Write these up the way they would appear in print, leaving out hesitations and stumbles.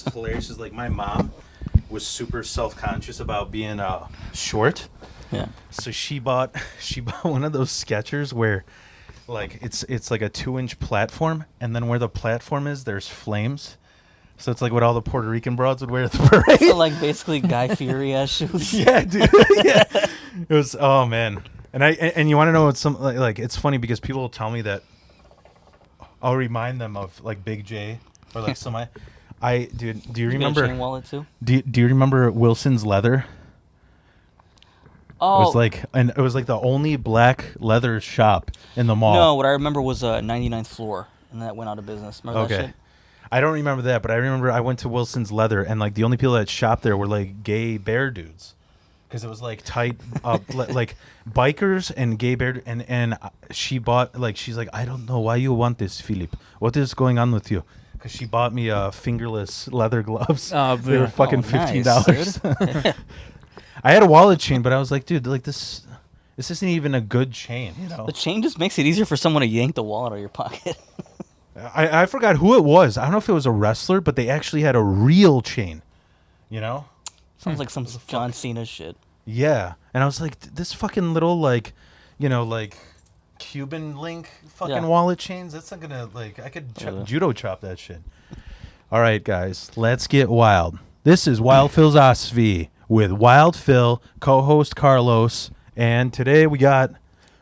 was hilarious is like my mom was super self-conscious about being short. Yeah. So she bought one of those Skechers where like it's like a 2-inch platform, and then where the platform is, there's flames. So it's like what all the Puerto Rican broads would wear at the parade. So like basically Guy Fieri ass shoes. Yeah, dude. Yeah. It was, oh man. And you want to know what's some like it's funny because people will tell me that I'll remind them of like Big J or like dude, do you remember got a chain wallet too? Do you remember Wilson's Leather? Oh, It was like the only black leather shop in the mall. no, what I remember was 99th floor, and that went out of business. Remember that Okay. shit? I don't remember that, but I remember I went to Wilson's Leather, and like the only people that shopped there were like gay bear dudes, because it was like tight, like bikers and gay bear. And she bought she's like, I don't know why you want this, Philip. What is going on with you? Because she bought me fingerless leather gloves. Oh, they were fucking nice, $15. I had a wallet chain, but I was like, dude, like this isn't even a good chain, you know. The chain just makes it easier for someone to yank the wallet out of your pocket. I forgot who it was. I don't know if it was a wrestler, but they actually had a real chain, you know? Sounds like some John Cena shit. Yeah. And I was like, this fucking little, like, you know, like Cuban link fucking wallet chains, that's not gonna, like, I could judo chop that shit. All right, guys, let's get wild. This is Wild Philosophy with Wild Phil, co-host Carlos, and today we got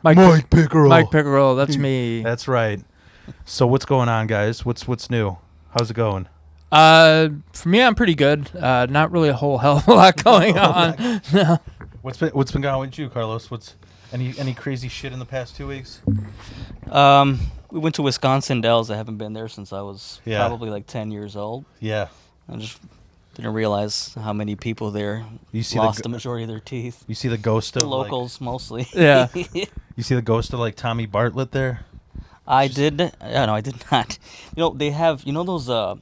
Mike Pickerl. Mike Pickerl, that's me. That's right. So what's going on, guys? What's new? How's it going? For me, I'm pretty good. Not really a whole hell of a lot going on. No. What's been going on with you, Carlos? What's any crazy shit in the past 2 weeks? We went to Wisconsin Dells. I haven't been there since I was probably like 10 years old. Yeah. I just didn't realize how many people there lost the majority of their teeth. You see the ghost of locals mostly. Yeah. You see the ghost of like Tommy Bartlett there? I did. No, I did not. You know, they have. the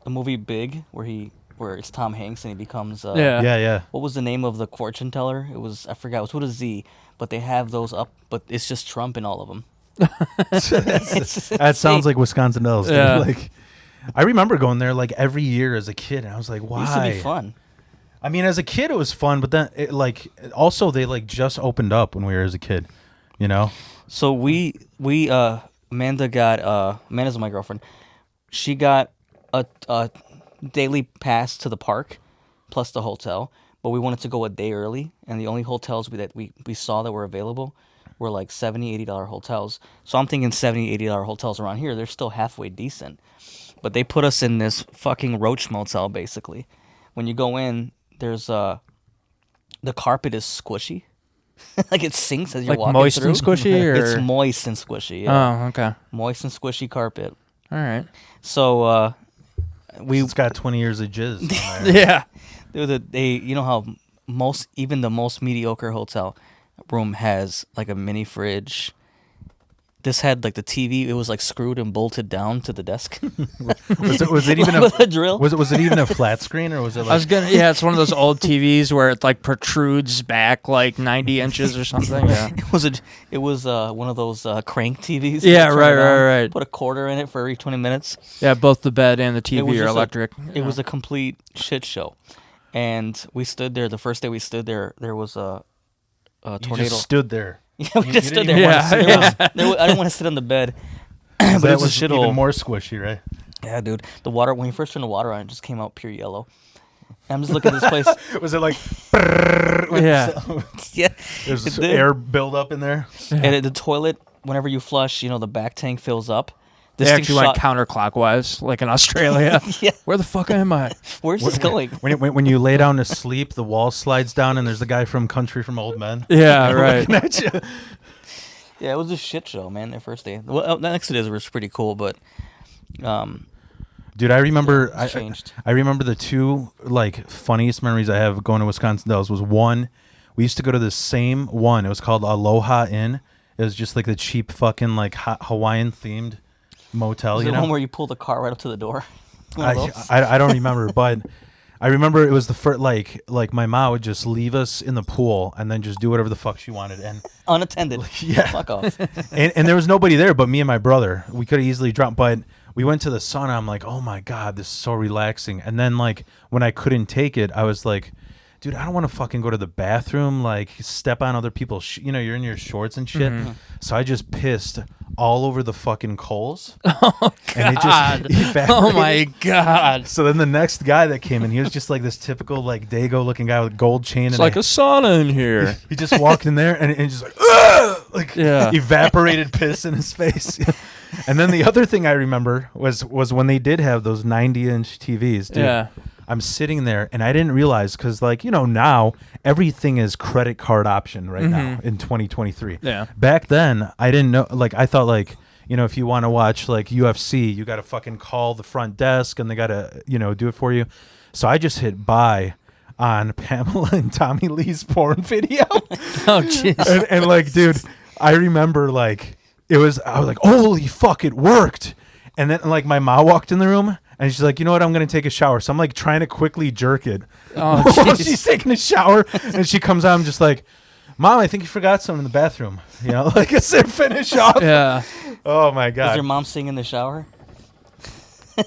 movie Big where it's Tom Hanks and he becomes. Yeah. What was the name of the fortune teller? It was, I forgot. It was with a Z, but they have those up. But it's just Trump in all of them. That sounds like Wisconsin Dells. Yeah. Like, I remember going there like every year as a kid, and I was like, why? It used to be fun. I mean, as a kid it was fun, but then also they like just opened up when we were as a kid, you know. So Amanda's my girlfriend. She got a daily pass to the park, plus the hotel. But we wanted to go a day early, and the only hotels that we saw that were available were like $70, $80 hotels. So I'm thinking $70, $80 hotels around here, they're still halfway decent. But they put us in this fucking roach motel, basically. When you go in, there's the carpet is squishy. Like it sinks as you're like walking moist through. and squishy, or It's moist and squishy. Yeah. Oh, okay. Moist and squishy carpet. All right. So It's got 20 years of jizz on there. Yeah. You know how even the most mediocre hotel room has like a mini fridge. This had like the TV. It was like screwed and bolted down to the desk. Was it even with a drill? Was it even a flat screen, or was it like? It's one of those old TVs where it like protrudes back like 90 inches or something. Yeah. It was one of those crank TVs. Yeah, right. Put a quarter in it for every 20 minutes. Yeah, both the bed and the TV are electric. It was a complete shit show. And we stood there. The first day we stood there, there was a tornado. You just stood there. Yeah, we just stood there. Yeah. I didn't want to sit on the bed. But But it it's a was shithole. even more squishy, right? Yeah, dude. The water, when you first turned the water on, it just came out pure yellow. And I'm just looking at this place. Was it like? Yeah. Yeah. There's air buildup in there. And the toilet, whenever you flush, the back tank fills up. They actually went counterclockwise, like in Australia. Yeah. Where the fuck am I? Where's this going? When you lay down to sleep, the wall slides down, and there's the guy from Country from Old Men. Yeah, right. Looking at you. Yeah, it was a shit show, man, the first day. Well, the next day was pretty cool, but... Dude, I remember changed. I remember the two like funniest memories I have going to Wisconsin Dells was one, we used to go to the same one. It was called Aloha Inn. It was just like the cheap fucking like Hawaiian themed motel. Was it one where you pull the car right up to the door? I don't remember, but I remember it was the first like my mom would just leave us in the pool and then just do whatever the fuck she wanted, and unattended. Yeah. Fuck off. and there was nobody there but me and my brother. We could have easily dropped, but we went to the sauna. I'm like, oh my God, this is so relaxing. And then like when I couldn't take it, I was like, dude, I don't want to fucking go to the bathroom, like step on other people's, you're in your shorts and shit. So I just pissed all over the fucking coals. Oh, God. And it just evaporated. Oh, my God. So then the next guy that came in, he was just like this typical like Dago looking guy with gold chain. It's and like a sauna in here. He just walked in there and just like, ugh! Like evaporated piss in his face. And then the other thing I remember was when they did have those 90-inch TVs, dude. Yeah. I'm sitting there and I didn't realize because like, now everything is credit card option right now in 2023. Yeah. Back then, I didn't know, like I thought like, if you want to watch like UFC, you got to fucking call the front desk and they got to, do it for you. So I just hit buy on Pamela and Tommy Lee's porn video. Oh, jeez. and like, dude, I remember like, I was like, holy fuck, it worked. And then like my mom walked in the room and she's like, you know what? I'm going to take a shower. So I'm like trying to quickly jerk it Oh, while jeez. she's taking a shower. And she comes out. I'm just like, Mom, I think you forgot something in the bathroom. Like I said, finish off. Yeah. Oh my God. Was your mom singing in the shower?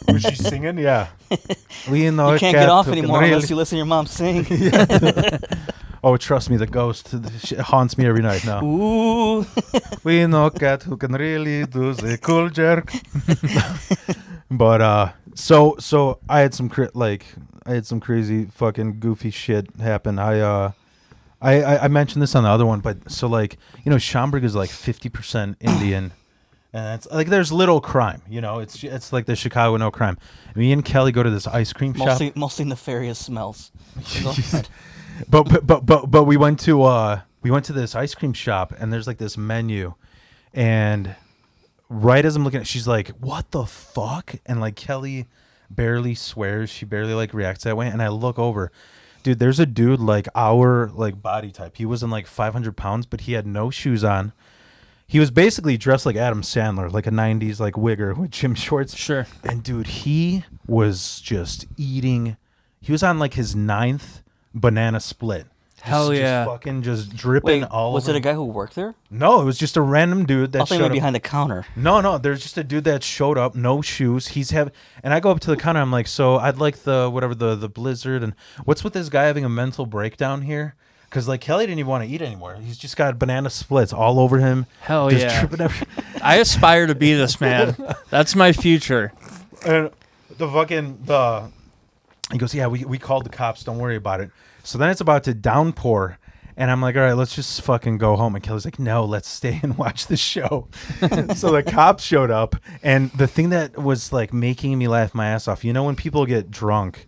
Was she singing? Yeah. We know You can't get off anymore unless you listen to your mom sing. Oh, trust me, the ghost haunts me every night now. Ooh. We know cat who can really do the cool jerk. But so I had some crazy fucking goofy shit happen. I mentioned this on the other one, but so like Schaumburg is like 50% Indian, and it's like there's little crime. It's like the Chicago no crime. Me and Kelly go to this ice cream shop. Mostly nefarious smells. Go ahead. But we went to this ice cream shop and there's like this menu, and right as I'm looking at it, she's like, what the fuck? And like Kelly barely swears, she barely like reacts that way, and I look over, dude, there's a dude like our like body type. He was in like 500 pounds, but he had no shoes on. He was basically dressed like Adam Sandler, like a 90s like wigger with gym shorts. Sure. And dude, he was just eating. He was on like his 9th banana split. Hell yeah. Just fucking just dripping all was over. it a guy who worked there? No, it was just a random dude that I thought he showed went up. behind the counter. No, there's just a dude that showed up, no shoes. And I go up to the counter. I'm like, so I'd like the Blizzard. And what's with this guy having a mental breakdown here? Because like Kelly didn't even want to eat anymore. He's just got banana splits all over him. Hell just yeah. tripping I aspire to be this man. That's my future. And he goes, yeah, we called the cops. Don't worry about it. So then it's about to downpour. And I'm like, all right, let's just fucking go home. And Kelly's like, no, let's stay and watch the show. So the cops showed up. And the thing that was like making me laugh my ass off, when people get drunk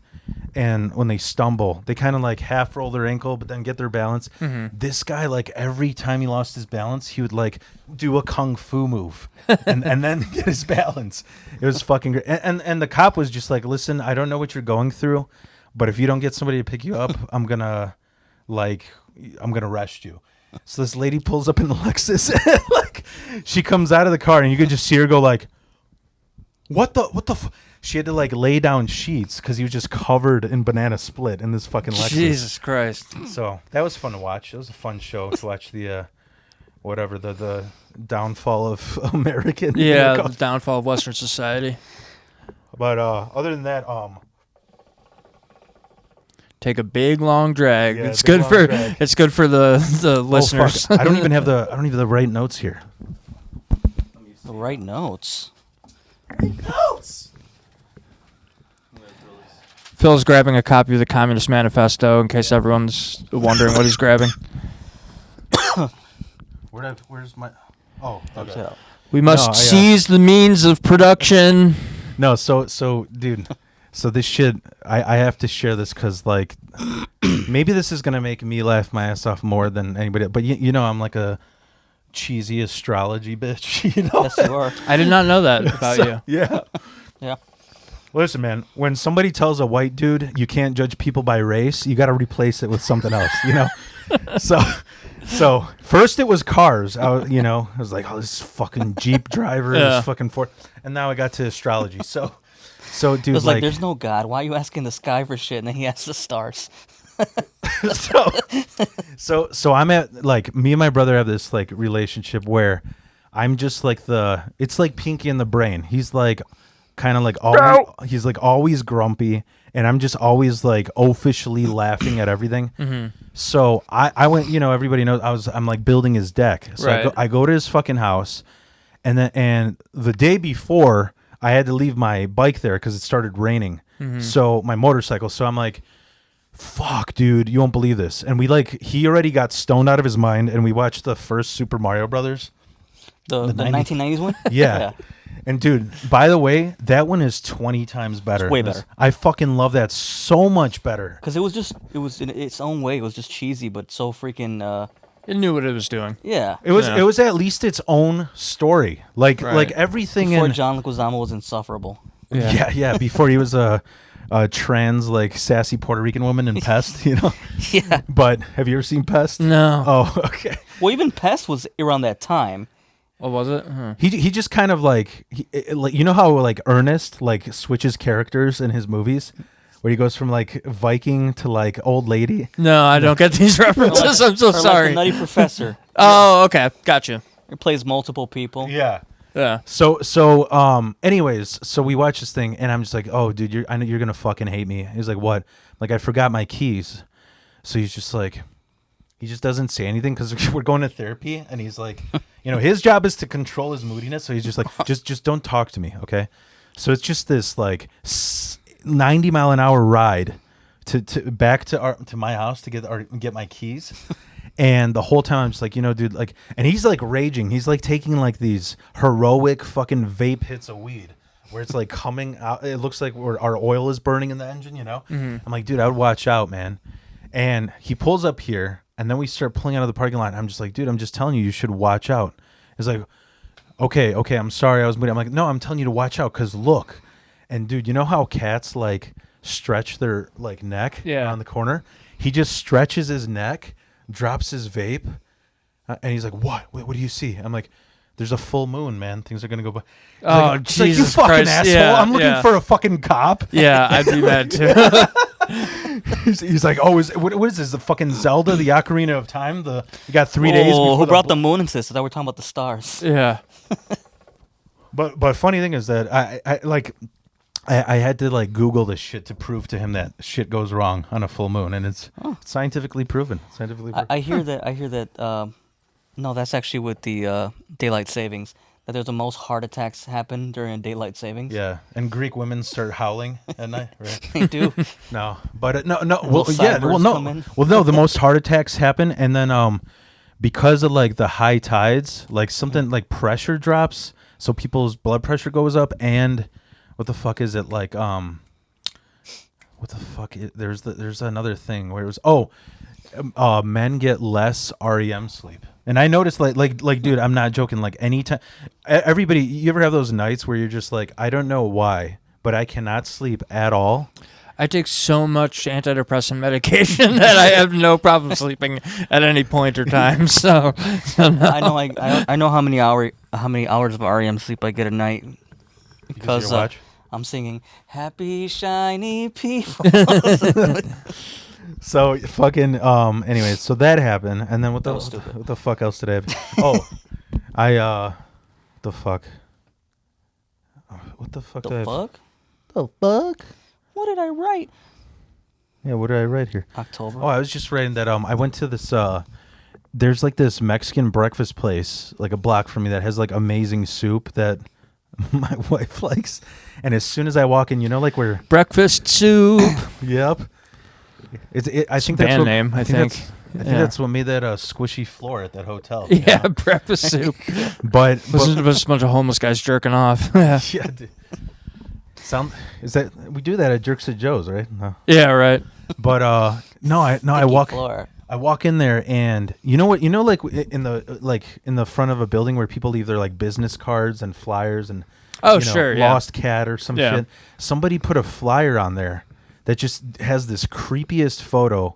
and when they stumble, they kind of like half roll their ankle, but then get their balance. This guy, like every time he lost his balance, he would like do a kung fu move and then get his balance. It was fucking great. And the cop was just like, listen, I don't know what you're going through, but if you don't get somebody to pick you up, I'm gonna arrest you. So this lady pulls up in the Lexus, and like she comes out of the car, and you could just see her go like, what the she had to like lay down sheets because he was just covered in banana split in this fucking Lexus. Jesus Christ. So that was fun to watch. It was a fun show to watch the the downfall of American. Yeah, the downfall of Western society. But other than that, Take a big long drag. Yeah, It's big good long for drag. it's good for the listeners. Fuck. I don't even have the right notes here. The right notes. Phil's grabbing a copy of the Communist Manifesto in case everyone's wondering what he's grabbing. Where's my? Oh, okay. We must No, seize the means of production. No, so dude, so this shit, I have to share this because like maybe this is gonna make me laugh my ass off more than anybody. But I'm like a cheesy astrology bitch. Yes, you are. I did not know that about you. Yeah. Yeah. Listen, man, when somebody tells a white dude you can't judge people by race, you got to replace it with something else, So first it was cars. I was like, oh, this fucking Jeep driver, this fucking Ford, and now I got to astrology. So dude, It was like, there's no God. Why are you asking the sky for shit? And then he asks the stars. so I'm at like me and my brother have this like relationship where I'm just like it's like Pinky in the Brain. He's like kind of like always, he's like always grumpy, and I'm just always like officially laughing at everything. So I went, everybody knows I'm like building his deck. So I go to his fucking house, and the day before I had to leave my bike there because it started raining. So my motorcycle. So I'm like, fuck, dude, you won't believe this. And he already got stoned out of his mind, and we watched the first Super Mario Brothers. The 1990s one? Yeah. And dude, by the way, that one is 20 times better. It's way better. I fucking love that so much better. Because it was in its own way. It was just cheesy, but so freaking. It knew what it was doing. Yeah. It was at least its own story. Like everything before in John Leguizamo was insufferable. Yeah. Before he was a trans like sassy Puerto Rican woman in Pest, Yeah. But have you ever seen Pest? No. Oh, okay. Well, even Pest was around that time. What was it? He just kind of like how like Ernest like switches characters in his movies, where he goes from like Viking to like old lady. No, I don't get these references. I'm so sorry. Like the Nutty Professor. Oh, okay, gotcha. He plays multiple people. Yeah. Yeah. Anyways, so we watch this thing, and I'm just like, oh, dude, I know you're gonna fucking hate me. He's like, what? Like, I forgot my keys. So he's just like, he just doesn't say anything because we're going to therapy, and he's like, his job is to control his moodiness. So he's just like, just don't talk to me, okay? So it's just this like 90-mile-an-hour ride to back to my house to get my keys. And the whole time I'm just like, dude, like, and he's like raging. He's like taking like these heroic fucking vape hits of weed where it's like coming out. It looks like our oil is burning in the engine, I'm like, dude, I would watch out, man. And he pulls up here, and then we start pulling out of the parking lot. I'm just like, dude, I'm just telling you should watch out. He's like, okay, I'm sorry, I was moody. I'm like, no, I'm telling you to watch out because look. And dude, you know how cats like stretch their like neck around the corner? He just stretches his neck, drops his vape, and he's like, what do you see? I'm like, there's a full moon, man. Things are going to go by. Oh, like, Jesus you fucking Christ. asshole. Yeah, I'm looking for a fucking cop. Yeah, I'd be mad too. He's like, oh, what is this? The fucking Zelda, the Ocarina of Time? You got 3 days before who brought the moon into this? I thought we were talking about the stars. Yeah. But funny thing is that I had to like Google this shit to prove to him that shit goes wrong on a full moon, and it's scientifically proven. I hear that. No, that's actually with the daylight savings. That there's the most heart attacks happen during daylight savings. Yeah, and Greek women start howling at night, right? They do. No, but no. Well, The most heart attacks happen, and then because of like the high tides, like something like pressure drops, so people's blood pressure goes up, and what the fuck is it like? What the fuck? There's another thing where it was men get less REM sleep. And I noticed, like, dude, I'm not joking. Like, anytime, everybody, you ever have those nights where you're just like, I don't know why, but I cannot sleep at all? I take so much antidepressant medication that I have no problem sleeping at any point or time. So no. I know how many hours of REM sleep I get a night because I'm singing "Happy Shiny People." So fucking anyways, so that happened, and then what the fuck else did I have? Oh, the fuck. What the fuck? The fuck? The fuck? What did I write? Yeah, what did I write here? October. Oh, I was just writing that I went to this there's like this Mexican breakfast place like a block from me that has like amazing soup that my wife likes, and as soon as I walk in, like where breakfast soup. Yep. I think that's band what, name. I think that's what made that squishy floor at that hotel. Yeah, breakfast soup. but Listen to a bunch of homeless guys jerking off. Yeah. Dude. Is that we do that at Jerks at Joe's, right? No. Yeah, right. But I walk in there, and you know what? Like in the front of a building where people leave their like business cards and flyers and lost cat or some shit. Somebody put a flyer on there that just has this creepiest photo.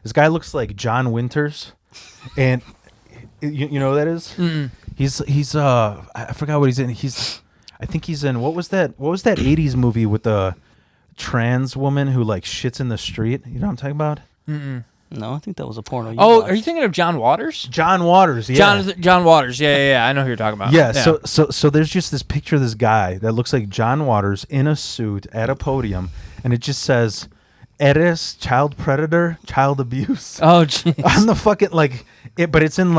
This guy looks like John Winters, and you know who that is? Mm-mm. He's I forgot what he's in. I think he's in what was that 80s movie with the trans woman who like shits in the street? You know what I'm talking about? Mm-mm. No, I think that was a porno. Oh, are you thinking of John Waters? John Waters, yeah. John Waters. Yeah. I know who you're talking about. Yeah, so there's just this picture of this guy that looks like John Waters in a suit at a podium, and it just says, "Eres child predator, child abuse." Oh, jeez. On the fucking but it's in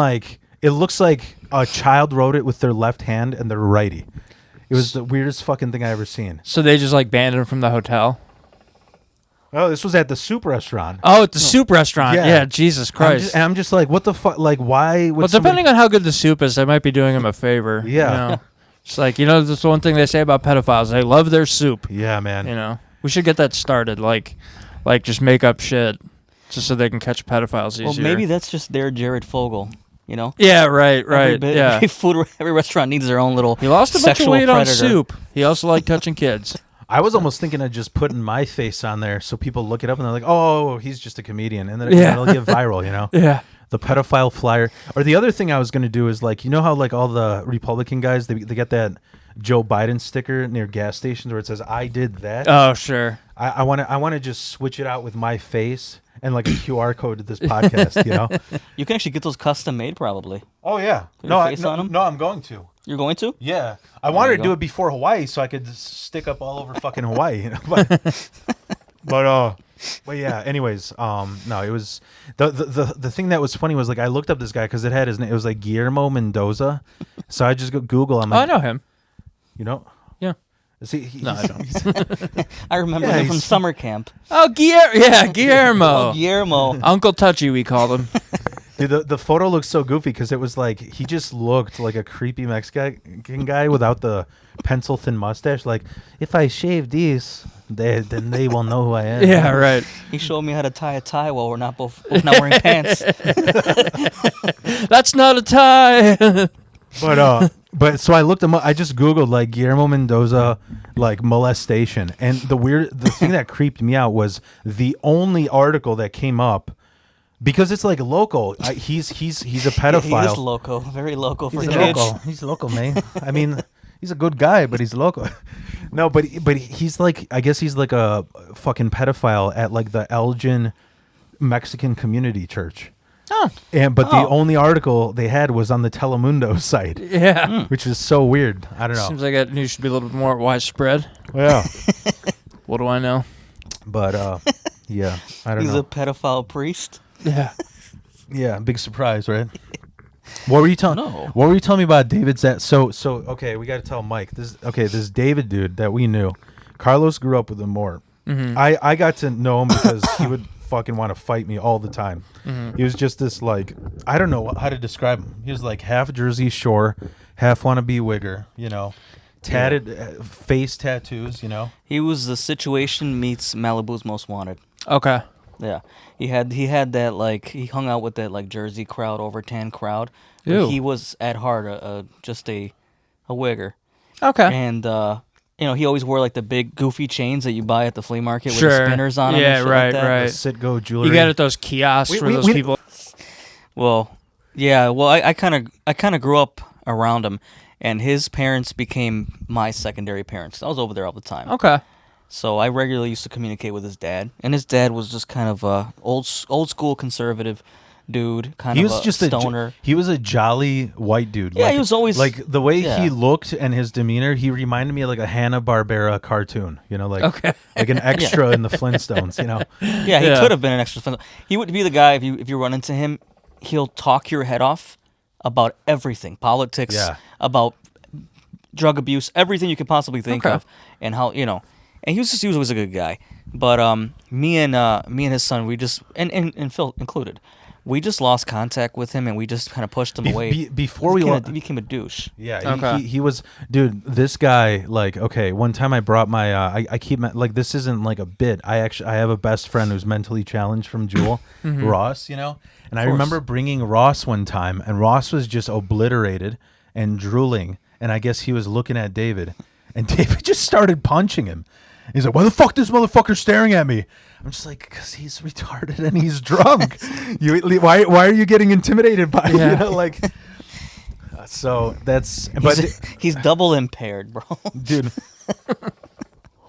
it looks like a child wrote it with their left hand and their righty. It was the weirdest fucking thing I ever seen. So they just banned him from the hotel. Oh, this was at the soup restaurant. Oh, at the soup restaurant. Yeah, Jesus Christ. I'm just like, what the fuck? Like, why? Well, depending on how good the soup is, they might be doing him a favor. Yeah. You know? It's like, that's one thing they say about pedophiles. They love their soup. Yeah, man. We should get that started. Like just make up shit just so they can catch pedophiles easier. Well, maybe that's just their Jared Fogle. Yeah, right. Every restaurant needs their own little. He lost a bunch of weight predator. on soup. He also liked touching kids. I was almost thinking of just putting my face on there so people look it up and they're like, "Oh, he's just a comedian," and then it'll get viral, Yeah. The pedophile flyer. Or the other thing I was going to do is how all the Republican guys they get that Joe Biden sticker near gas stations where it says "I did that." Oh, sure. I want to just switch it out with my face and a QR code to this podcast. You can actually get those custom made, probably. Oh yeah. Put your face on 'em? No, I'm going to. You're going to? Yeah, I wanted to do it before Hawaii so I could stick up all over fucking Hawaii. But yeah. Anyways, no, it was the thing that was funny was I looked up this guy because it had his name. It was Guillermo Mendoza. So I just go Google. I'm like, I know him. You know? Yeah. No, I don't. I remember him from summer camp. Oh, Guillermo. Oh, Guillermo. Uncle Touchy, we called him. Dude, the photo looks so goofy because it was he just looked like a creepy Mexican guy without the pencil thin mustache. If I shave these, then they will know who I am. Yeah, right. He showed me how to tie a tie while we're not both not wearing pants. That's not a tie. But so I looked him up. I just Googled Guillermo Mendoza molestation, and the thing that creeped me out was the only article that came up. Because it's local. He's a pedophile. He is local, very local for kids. local. He's local, man. I mean, he's a good guy, but he's local. No, but he's I guess he's a fucking pedophile at the Elgin Mexican Community Church. Oh. But the only article they had was on the Telemundo site. Yeah. Which is so weird. I don't know. Seems like that news should be a little bit more widespread. Yeah. What do I know? But yeah, I don't know. He's a pedophile priest. Yeah. Yeah, big surprise, right? What were you telling? No. What were you telling me about David's? So okay, we got to tell Mike. This David dude that we knew. Carlos grew up with him more. Mm-hmm. I got to know him because he would fucking want to fight me all the time. Mm-hmm. He was just this I don't know how to describe him. He was half Jersey Shore, half wannabe wigger. Tatted face tattoos. He was the Situation meets Malibu's Most Wanted. Okay. Yeah, he had that he hung out with that Jersey crowd, over tan crowd. Ew. He was at heart just a wigger. Okay. And he always wore the big goofy chains that you buy at the flea market with Sure. the spinners on them. Yeah, and shit right, like that. right. The Citgo jewelry. You get at those kiosks for those people. Well, yeah. Well, I kind of grew up around him, and his parents became my secondary parents. I was over there all the time. Okay. So I regularly used to communicate with his dad, and his dad was just kind of a old school conservative dude, He was just stoner. He was a jolly white dude. Yeah, he was always the way he looked and his demeanor. He reminded me of a Hanna-Barbera cartoon. Okay. like an extra in the Flintstones. Yeah, he could have been an extra. He would be the guy if you run into him, he'll talk your head off about everything, politics, about drug abuse, everything you could possibly think of, and how And he was always a good guy. But me and his son, we just and Phil included, we just lost contact with him, and we just kind of pushed him away. Before he became a douche. Yeah, he was, dude. This guy, one time I brought my, I keep this isn't a bit. I have a best friend who's mentally challenged from Jewel, Ross, and I remember bringing Ross one time, and Ross was just obliterated and drooling, and I guess he was looking at David, and David just started punching him. He's like, "Why the fuck this motherfucker staring at me?" I'm just like, "Cause he's retarded and he's drunk. Why are you getting intimidated by it?" So that's. He's double impaired, bro. Dude.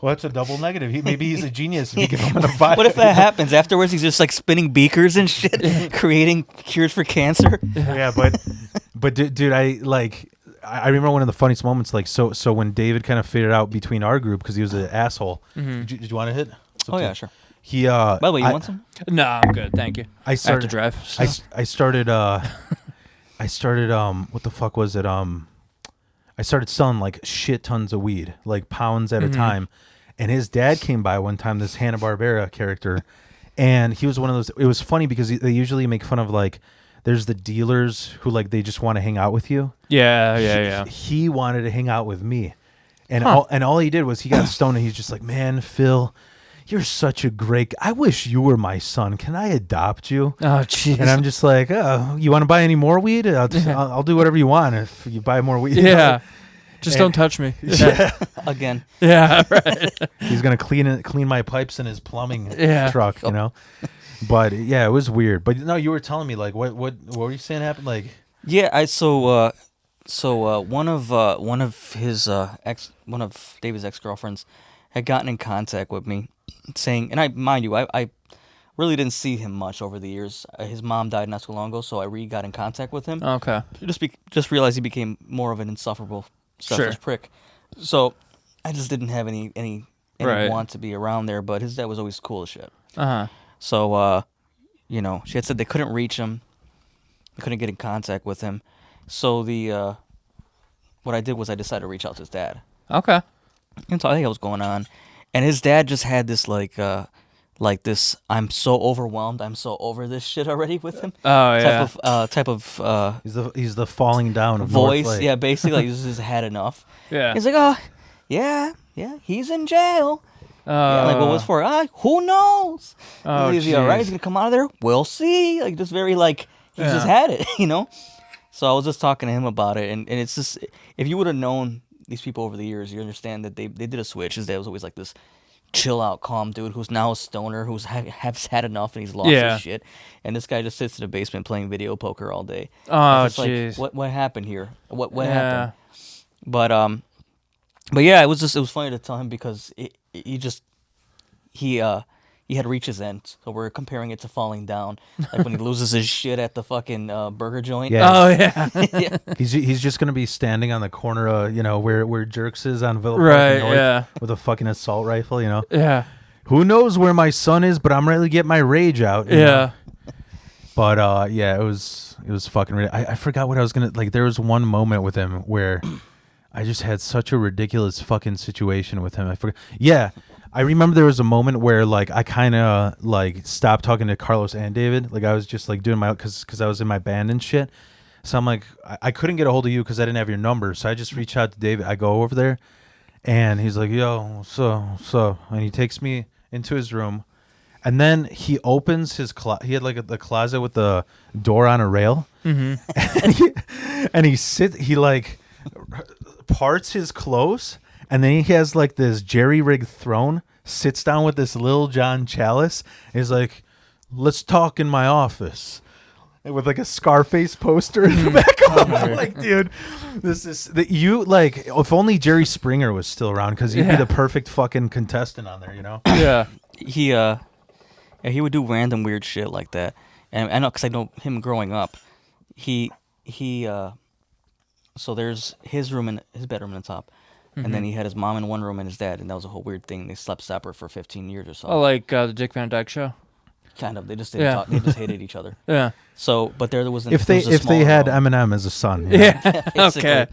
Well, that's a double negative. Maybe he's a genius if he can open a vial. What if that happens? Afterwards, he's just like spinning beakers and shit, creating cures for cancer. Yeah, but dude, I remember one of the funniest moments. Like, so when David kind of figured out between our group because he was an asshole. Mm-hmm. Did you want to hit? Oh yeah, sure. He. By the way, you want some? No, I'm good. Thank you. I started to drive. So. I started. I started. What the fuck was it? I started selling like shit tons of weed, like pounds at a time. And his dad came by one time, this Hanna-Barbera character, and he was one of those. It was funny because they usually make fun of like, there's the dealers who like they just want to hang out with you. Yeah. He wanted to hang out with me, and all he did was he got stoned and he's just like, man, Phil, you're such a great. I wish you were my son. Can I adopt you? Oh, jeez. And I'm just like, oh, you want to buy any more weed? I'll do whatever you want if you buy more weed. Yeah. Just don't touch me. Yeah. Again. Yeah, right. He's gonna clean my pipes in his plumbing Yeah. truck, you know. But yeah, it was weird. But no, you were telling me like what were you saying happened? Like Yeah, one of David's ex-girlfriends had gotten in contact with me, saying, and I really didn't see him much over the years. His mom died not too long ago, so I got in contact with him. Okay. Just realized he became more of an insufferable, selfish prick. So I just didn't have any want to be around there. But his dad was always cool as shit. So she had said they couldn't reach him, they couldn't get in contact with him. So what I did was I decided to reach out to his dad. Okay. And tell him what's going on, and his dad just had this like this. I'm so overwhelmed. I'm so over this shit already with him. Oh yeah. Type of he's the falling down of voice. North Lake. Yeah, basically like, he's just had enough. Yeah. He's like, oh yeah, he's in jail. Yeah, like what was for? Who knows? Oh, is he all right? jeez. He's gonna come out of there. We'll see. Like just very like he's just had it, you know. So I was just talking to him about it, and it's just if you would have known these people over the years, you understand that they did a switch. His dad was always like this chill out, calm dude who's now a stoner who's has had enough and he's lost his shit. And this guy just sits in the basement playing video poker all day. Oh jeez. Like, what happened here? What happened? But yeah, it was funny to tell him because he had reached his end. So we're comparing it to falling down, like when he loses his shit at the fucking burger joint. Yeah. Oh yeah. Yeah. He's just gonna be standing on the corner of where Jerks is on Villa Right, Park North yeah. with a fucking assault rifle. Yeah. Who knows where my son is? But I'm ready to get my rage out. you know? Yeah. But yeah, it was fucking. I forgot what I was gonna like. There was one moment with him where I just had such a ridiculous fucking situation with him. I forgot. Yeah, I remember there was a moment where like I kind of like stopped talking to Carlos and David. Like I was just like doing my because I was in my band and shit. So I'm like I couldn't get a hold of you because I didn't have your number. So I just reached out to David. I go over there, and he's like, "Yo, so," and he takes me into his room. And then he opens his he had like the closet with the door on a rail. Mm-hmm. and he like parts his clothes, and then he has like this jerry-rigged throne, sits down with this Lil John chalice, and he's like, "Let's talk in my office." And with like a Scarface poster in the back of him. I'm like, dude, this is that you like if only Jerry Springer was still around because he'd be the perfect fucking contestant on there, you know? Yeah. He would do random weird shit like that, and I know because I know him growing up. So there's his room and his bedroom on the top, and then he had his mom in one room and his dad, and that was a whole weird thing. They slept separate for 15 years or so. Oh, like the Dick Van Dyke Show. Kind of. They just didn't talk. They just hated each other. Yeah. So, but there was if they had Eminem as a son. Yeah. Okay.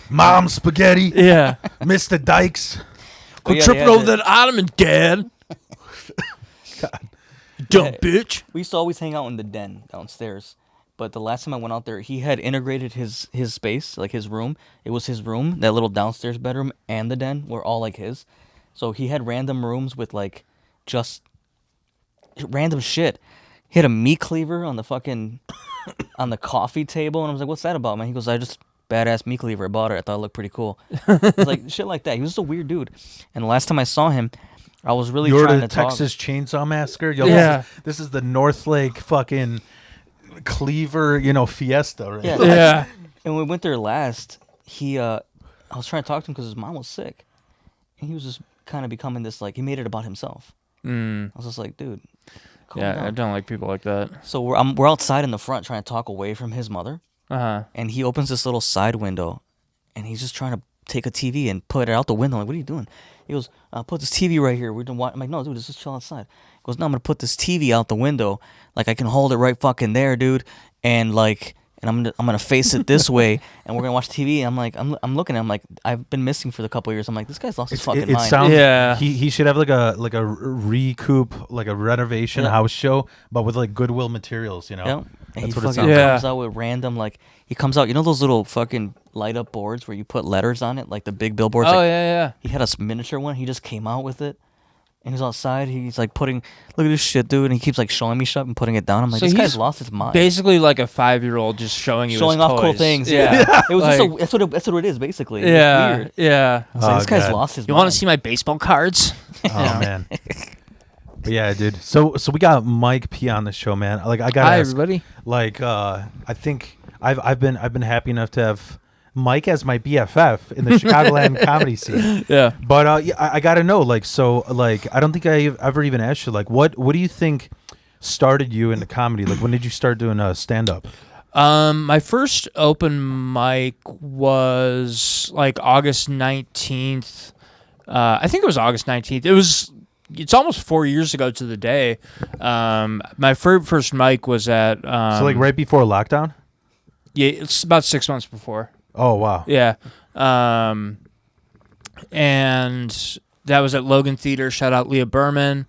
Mom spaghetti. Yeah. Mr. Dykes. Quit tripping over that ottoman, Dad. God. Dumb bitch. We used to always hang out in the den downstairs. But the last time I went out there, he had integrated his space, like his room. It was his room, that little downstairs bedroom, and the den were all like his. So he had random rooms with like just random shit. He had a meat cleaver on the fucking on the coffee table, and I was like, "What's that about, man?" He goes, "I just badass meat cleaver. I bought it. I thought it looked pretty cool." It was like shit like that. He was just a weird dude. And the last time I saw him, I was really trying to talk. Texas Chainsaw Massacre. Yo, Yeah. This is the North Lake fucking cleaver, fiesta, right? Yeah. Yeah. And when we went there last, I was trying to talk to him because his mom was sick, and he was just kind of becoming this like he made it about himself. I was just like, dude, calm down. I don't like people like that. So we're outside in the front trying to talk away from his mother, and he opens this little side window, and he's just trying to take a TV and put it out the window. I'm like, what are you doing? He goes, put this TV right here. We're gonna watch. I'm like, no, dude, just chill outside. He goes, no, I'm gonna put this TV out the window. Like I can hold it right fucking there, dude, and like. And I'm gonna face it this way, and we're gonna watch TV. And I'm like, I'm looking at him like I've been missing for the couple years. I'm like, this guy's lost his fucking mind. Sounds, he should have like a recoup, like a renovation house show, but with like Goodwill materials, you know. Yeah. And That's he what it fucking sounds comes out with random like he comes out. You know those little fucking light up boards where you put letters on it, like the big billboards. Oh like, yeah. He had a miniature one. He just came out with it. And he's outside. He's like look at this shit, dude. And he keeps like showing me shit and putting it down. I'm like, So this guy's he's lost his mind. Basically, like a 5-year-old just showing you his off toys. cool things. Yeah. It was Like- just that's what it is basically. Yeah. It's weird. Yeah. I was like, this guy's God. lost his You mind. want to see my baseball cards? Oh man. But yeah, dude. So we got Mike P on the show, man. Like I got Hi, everybody. Like I think I've been happy enough to have Mike as my BFF in the Chicagoland comedy scene. Yeah. But yeah, I got to know, like, so like I don't think I've ever even asked you, like, what do you think started you into comedy? Like, when did you start doing stand up? My first open mic was like August 19th. I think it was August 19th. It's almost 4 years ago to the day. My first mic was at So like right before lockdown? Yeah, it's about 6 months before. Oh wow. Yeah. And that was at Logan Theater. Shout out Leah Berman.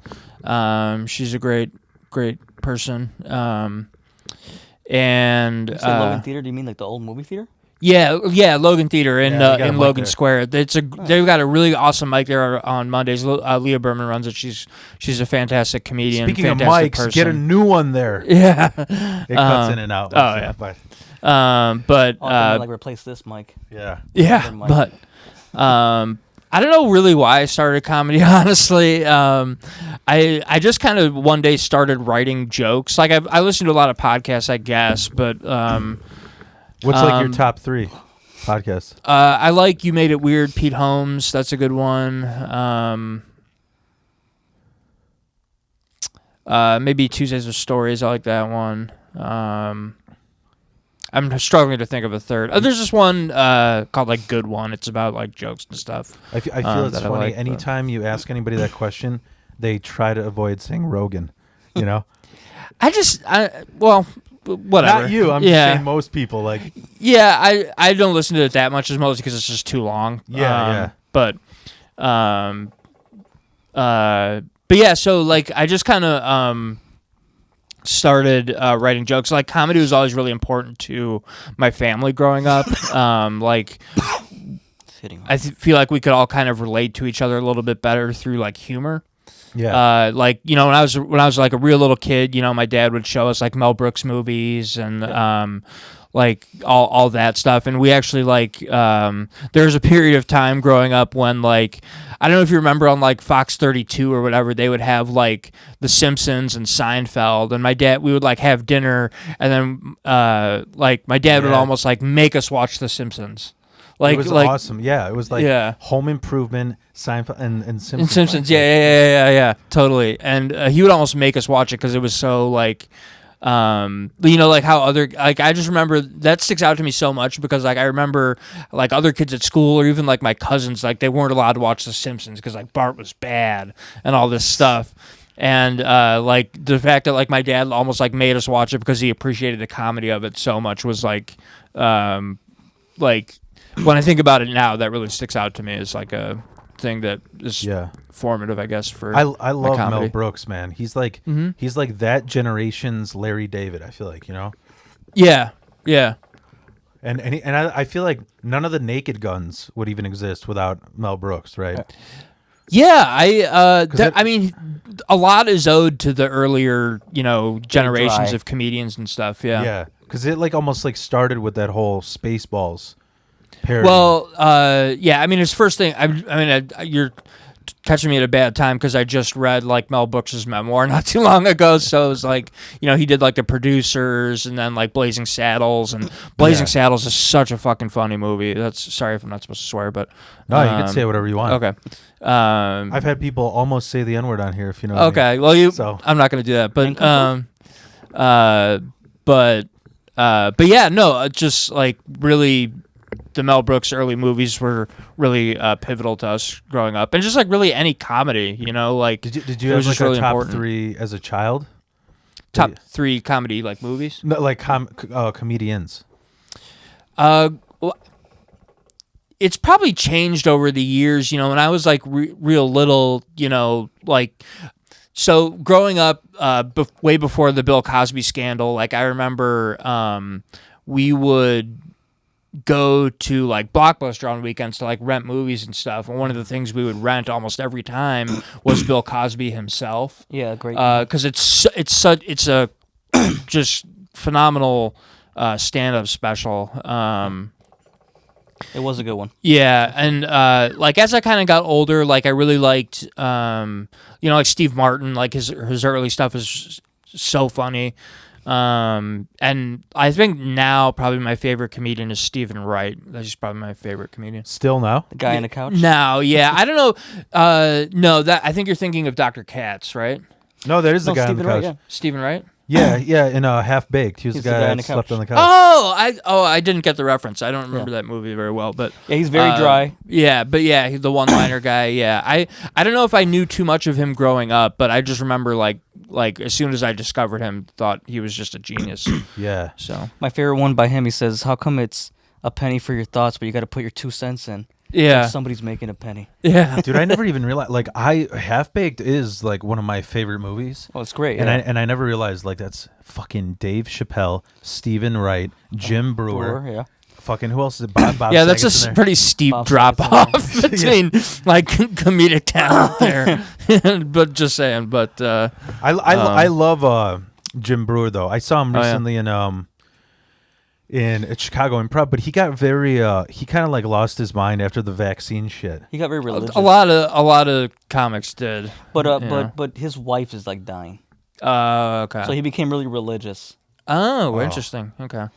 She's a great person. And You say Logan Theater? Do you mean like the old movie theater? yeah, Logan Theater in Yeah, they got a in mic Logan there. Square. They've got a really awesome mic there on Mondays. Leah Berman runs it. She's a fantastic comedian. Speaking of fantastic mics, person. get a new one there. Yeah. It cuts in and out. oh, yeah. But But Oh, I like replace this mic. yeah. yeah, Mic. but I don't know really why I started comedy. Honestly, I just kind of one day started writing jokes. Like I listened to a lot of podcasts, I guess, but What's like your top 3 podcasts? I like You Made It Weird, Pete Holmes. That's a good one. Maybe Tuesdays with Stories. I like that one. I'm struggling to think of a third. There's this one called like Good One. It's about like jokes and stuff. I feel it's that I funny. like, but- Anytime you ask anybody that question, they try to avoid saying Rogan. You know, Well, whatever. not you. I'm just saying most people. Like, Yeah, I don't listen to it that much, as mostly because it's just too long. Yeah. But yeah, so like I just kind of started writing jokes. Like comedy was always really important to my family growing up. Like I feel like we could all kind of relate to each other a little bit better through like humor. yeah, Like, you know, when I was like a real little kid, you know, my dad would show us like Mel Brooks movies and like all that stuff. And we actually like there was a period of time growing up when like I don't know if you remember on like Fox 32 or whatever, they would have like The Simpsons and Seinfeld, and we would like have dinner, and then like my dad would almost like make us watch The Simpsons. Like, it was like awesome. Yeah, it was like Home Improvement, Seinfeld, and Simpsons. And Simpsons, yeah, totally. And he would almost make us watch it because it was so like, you know, like how I just remember that sticks out to me so much because like I remember like other kids at school or even like my cousins, like they weren't allowed to watch The Simpsons because like Bart was bad and all this stuff. And like the fact that like my dad almost like made us watch it because he appreciated the comedy of it so much was like when I think about it now, that really sticks out to me as like a thing that is formative, I guess. For I love comedy. Mel Brooks, man. He's like he's like that generation's Larry David. I feel like, you know. Yeah. And I feel like none of the Naked Guns would even exist without Mel Brooks, right? Yeah, I mean, a lot is owed to the earlier, you know, generations of comedians and stuff. Yeah, because it like almost like started with that whole Spaceballs parody. Well, yeah. I mean, his first thing. I mean, you're catching me at a bad time because I just read like Mel Brooks' memoir not too long ago. So it was like, he did like The Producers and then like Blazing Saddles, and Blazing Saddles is such a fucking funny movie. Sorry if I'm not supposed to swear, but no, you can say whatever you want. Okay. I've had people almost say the N-word on here, if you know. Okay, what I mean. well, I'm not going to do that, but yeah, no, just like really. The Mel Brooks early movies were really pivotal to us growing up, and just like really any comedy, like did you have like a top 3 as a child? Top 3 comedy like movies? No, like comedians. Well, it's probably changed over the years. When I was like real little, like. So growing up, way before the Bill Cosby scandal, like I remember we would go to like Blockbuster on weekends to like rent movies and stuff, and one of the things we would rent almost every time was Bill Cosby himself. Yeah, great. Because it's a just phenomenal stand-up special. It was a good one. Yeah, and like as I kind of got older, like I really liked like Steve Martin, like his early stuff is so funny. And I think now probably my favorite comedian is Stephen Wright. That's just probably my favorite comedian. Still now? The guy on the couch? Now, yeah. I don't know. No, I think you're thinking of Dr. Katz, right? No, there is the guy on the couch. Wright, yeah. Stephen Wright? Yeah, in Half Baked. He was the guy that slept on the couch. I didn't get the reference. I don't remember that movie very well, but yeah, he's very dry. Yeah, but yeah, the one-liner guy. Yeah, I don't know if I knew too much of him growing up, but I just remember like as soon as I discovered him, thought he was just a genius. Yeah. So my favorite one by him, he says, "How come it's a penny for your thoughts, but you got to put your 2 cents in?" Yeah. Like somebody's making a penny. Yeah. Dude, I never even realized, like, Half Baked is like one of my favorite movies. Oh, it's great. And I never realized, like, that's fucking Dave Chappelle, Stephen Wright, Jim Brewer. Yeah. Fucking who else is it? Bob yeah, that's Saget's a in there. pretty steep Bob drop Saget's off between like comedic talent there. But just saying, but I love Jim Brewer though. I saw him recently in Chicago Improv, but he got very he kind of like lost his mind after the vaccine shit. He got very religious. a lot of comics did. But his wife is like dying. Okay. So he became really religious. Oh, interesting. Okay.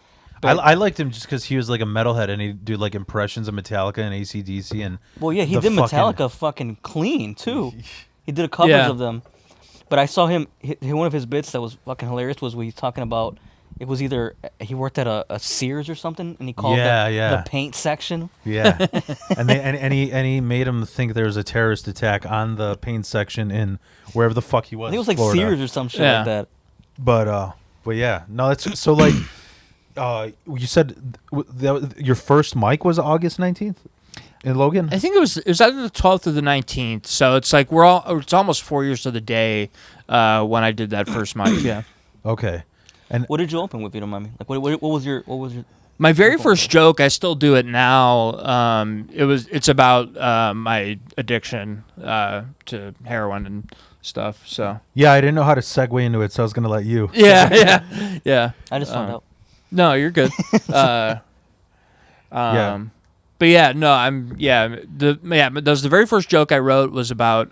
I liked him just because he was like a metalhead and he'd do like impressions of Metallica and AC/DC and. Well, yeah, he did Metallica fucking clean too. He did a covers of them. But I saw him. One of his bits that was fucking hilarious was when he's talking about. It was either he worked at a Sears or something, and he called the paint section. Yeah, and he made him think there was a terrorist attack on the paint section in wherever the fuck he was. I think it was like Florida. Sears or some shit like that. But yeah, no, that's so like. You said your first mic was August 19th in Logan. I think it was either the 12th or the 19th. So it's like it's almost 4 years to the day when I did that first mic. Yeah. Okay. And what did you open with? If you don't mind me. Like what was your my very first joke? I still do it now. It's about my addiction to heroin and stuff. So yeah, I didn't know how to segue into it, so I was gonna let you. Yeah. I just found out. No, you're good. Yeah. But yeah, no, that was the very first joke I wrote was about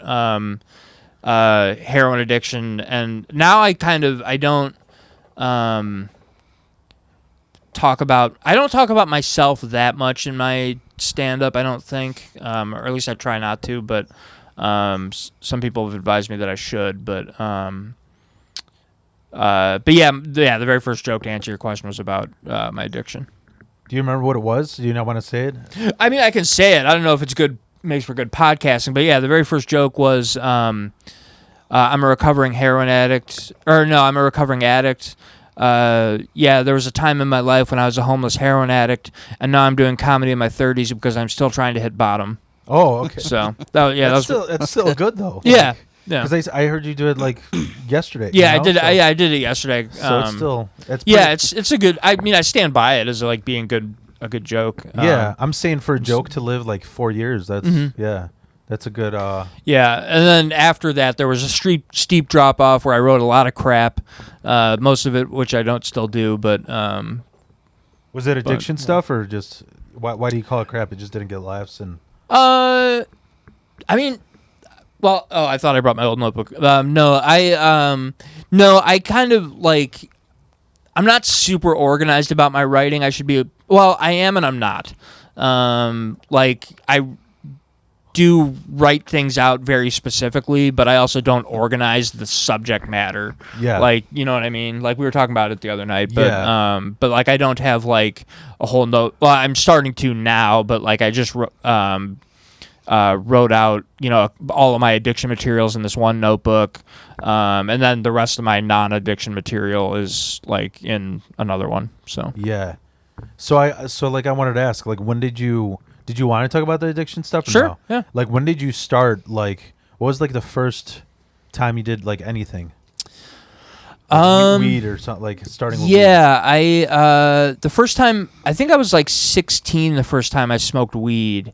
heroin addiction, and now I don't talk about myself that much in my stand up, I don't think, or at least I try not to, but some people have advised me that I should, but yeah, the very first joke to answer your question was about my addiction. Do you remember what it was? Do you not want to say it? I mean, I can say it. I don't know if it's makes for good podcasting, but yeah, the very first joke was I'm a recovering heroin addict, or no, I'm a recovering addict. Yeah, there was a time in my life when I was a homeless heroin addict, and now I'm doing comedy in my 30s because I'm still trying to hit bottom. Oh, okay. So that's still good though. Yeah. Yeah, because I heard you do it like yesterday. Yeah, I did. I did it yesterday. So it's still it's a good. I mean, I stand by it as like being a good joke. Yeah, I'm saying for a joke to live like 4 years. That's that's a good. Yeah, and then after that, there was a steep drop off where I wrote a lot of crap, most of it which I don't still do. But was it addiction stuff or just why do you call it crap? It just didn't get laughs and. I mean. Well, oh, I thought I brought my old notebook. No, I kind of like. I'm not super organized about my writing. I should be. Well, I am, and I'm not. Like I do write things out very specifically, but I also don't organize the subject matter. Yeah. Like, you know what I mean? Like we were talking about it the other night, but Yeah. but like I don't have like a whole note. Well, I'm starting to now, but like I just wrote out, all of my addiction materials in this one notebook, and then the rest of my non-addiction material is like in another one. So Yeah. So I wanted to ask, like, when did you want to talk about the addiction stuff? Or Sure, no? yeah. Like, when did you start? Like, what was like the first time you did like anything? Like weed or something, like starting with weed. Yeah, the first time, I think I was like 16 the first time I smoked weed.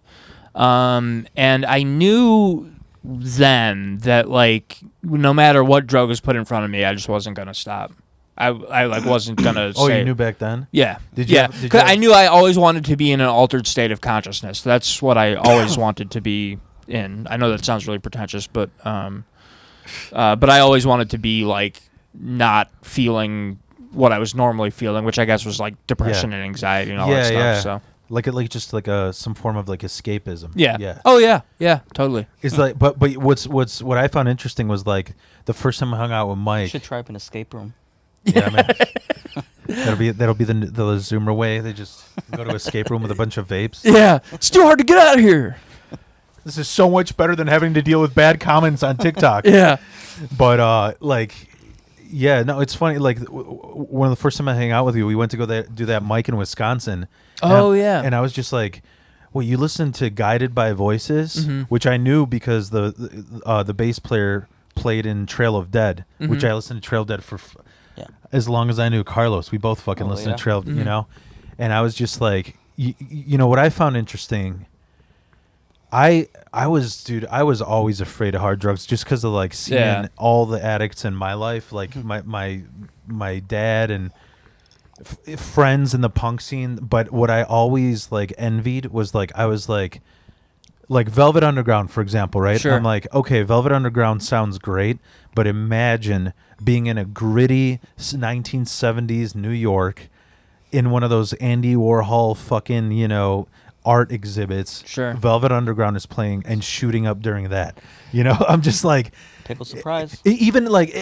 And I knew then that like no matter what drug was put in front of me, I just wasn't gonna stop. I like wasn't gonna. Oh, say you knew back then? Yeah. Did you? Yeah. Did you 'Cause I knew I always wanted to be in an altered state of consciousness. That's what I always wanted to be in. I know that sounds really pretentious, but I always wanted to be like not feeling what I was normally feeling, which I guess was like depression and anxiety and all that stuff. Yeah. So. Like just like some form of like escapism. Yeah. Yeah. Oh yeah. Yeah. Totally. It's like, but what I found interesting was like the first time I hung out with You Mike. should try up an escape room. Yeah, man. that'll be the Zoomer way. They just go to escape room with a bunch of vapes. Yeah. It's too hard to get out of here. This is so much better than having to deal with bad comments on TikTok. Yeah. But yeah, no, it's funny. Like one of the first time I hang out with you, we went to go do that mic in Wisconsin. Oh, yeah. And I was just like, well, you listened to Guided by Voices, which I knew because the bass player played in Trail of Dead, which I listened to Trail of Dead for as long as I knew Carlos. We both fucking listened to Trail of, and I was just like, you know what I found interesting. I was always afraid of hard drugs just because of like seeing all the addicts in my life, like my dad and friends in the punk scene. But what I always like envied was like I was like Velvet Underground, for example, right? Sure. I'm like, okay, Velvet Underground sounds great, but imagine being in a gritty 1970s New York in one of those Andy Warhol fucking, art exhibits. Sure. Velvet Underground is playing and shooting up during that. I'm just like, Pickle surprise. even like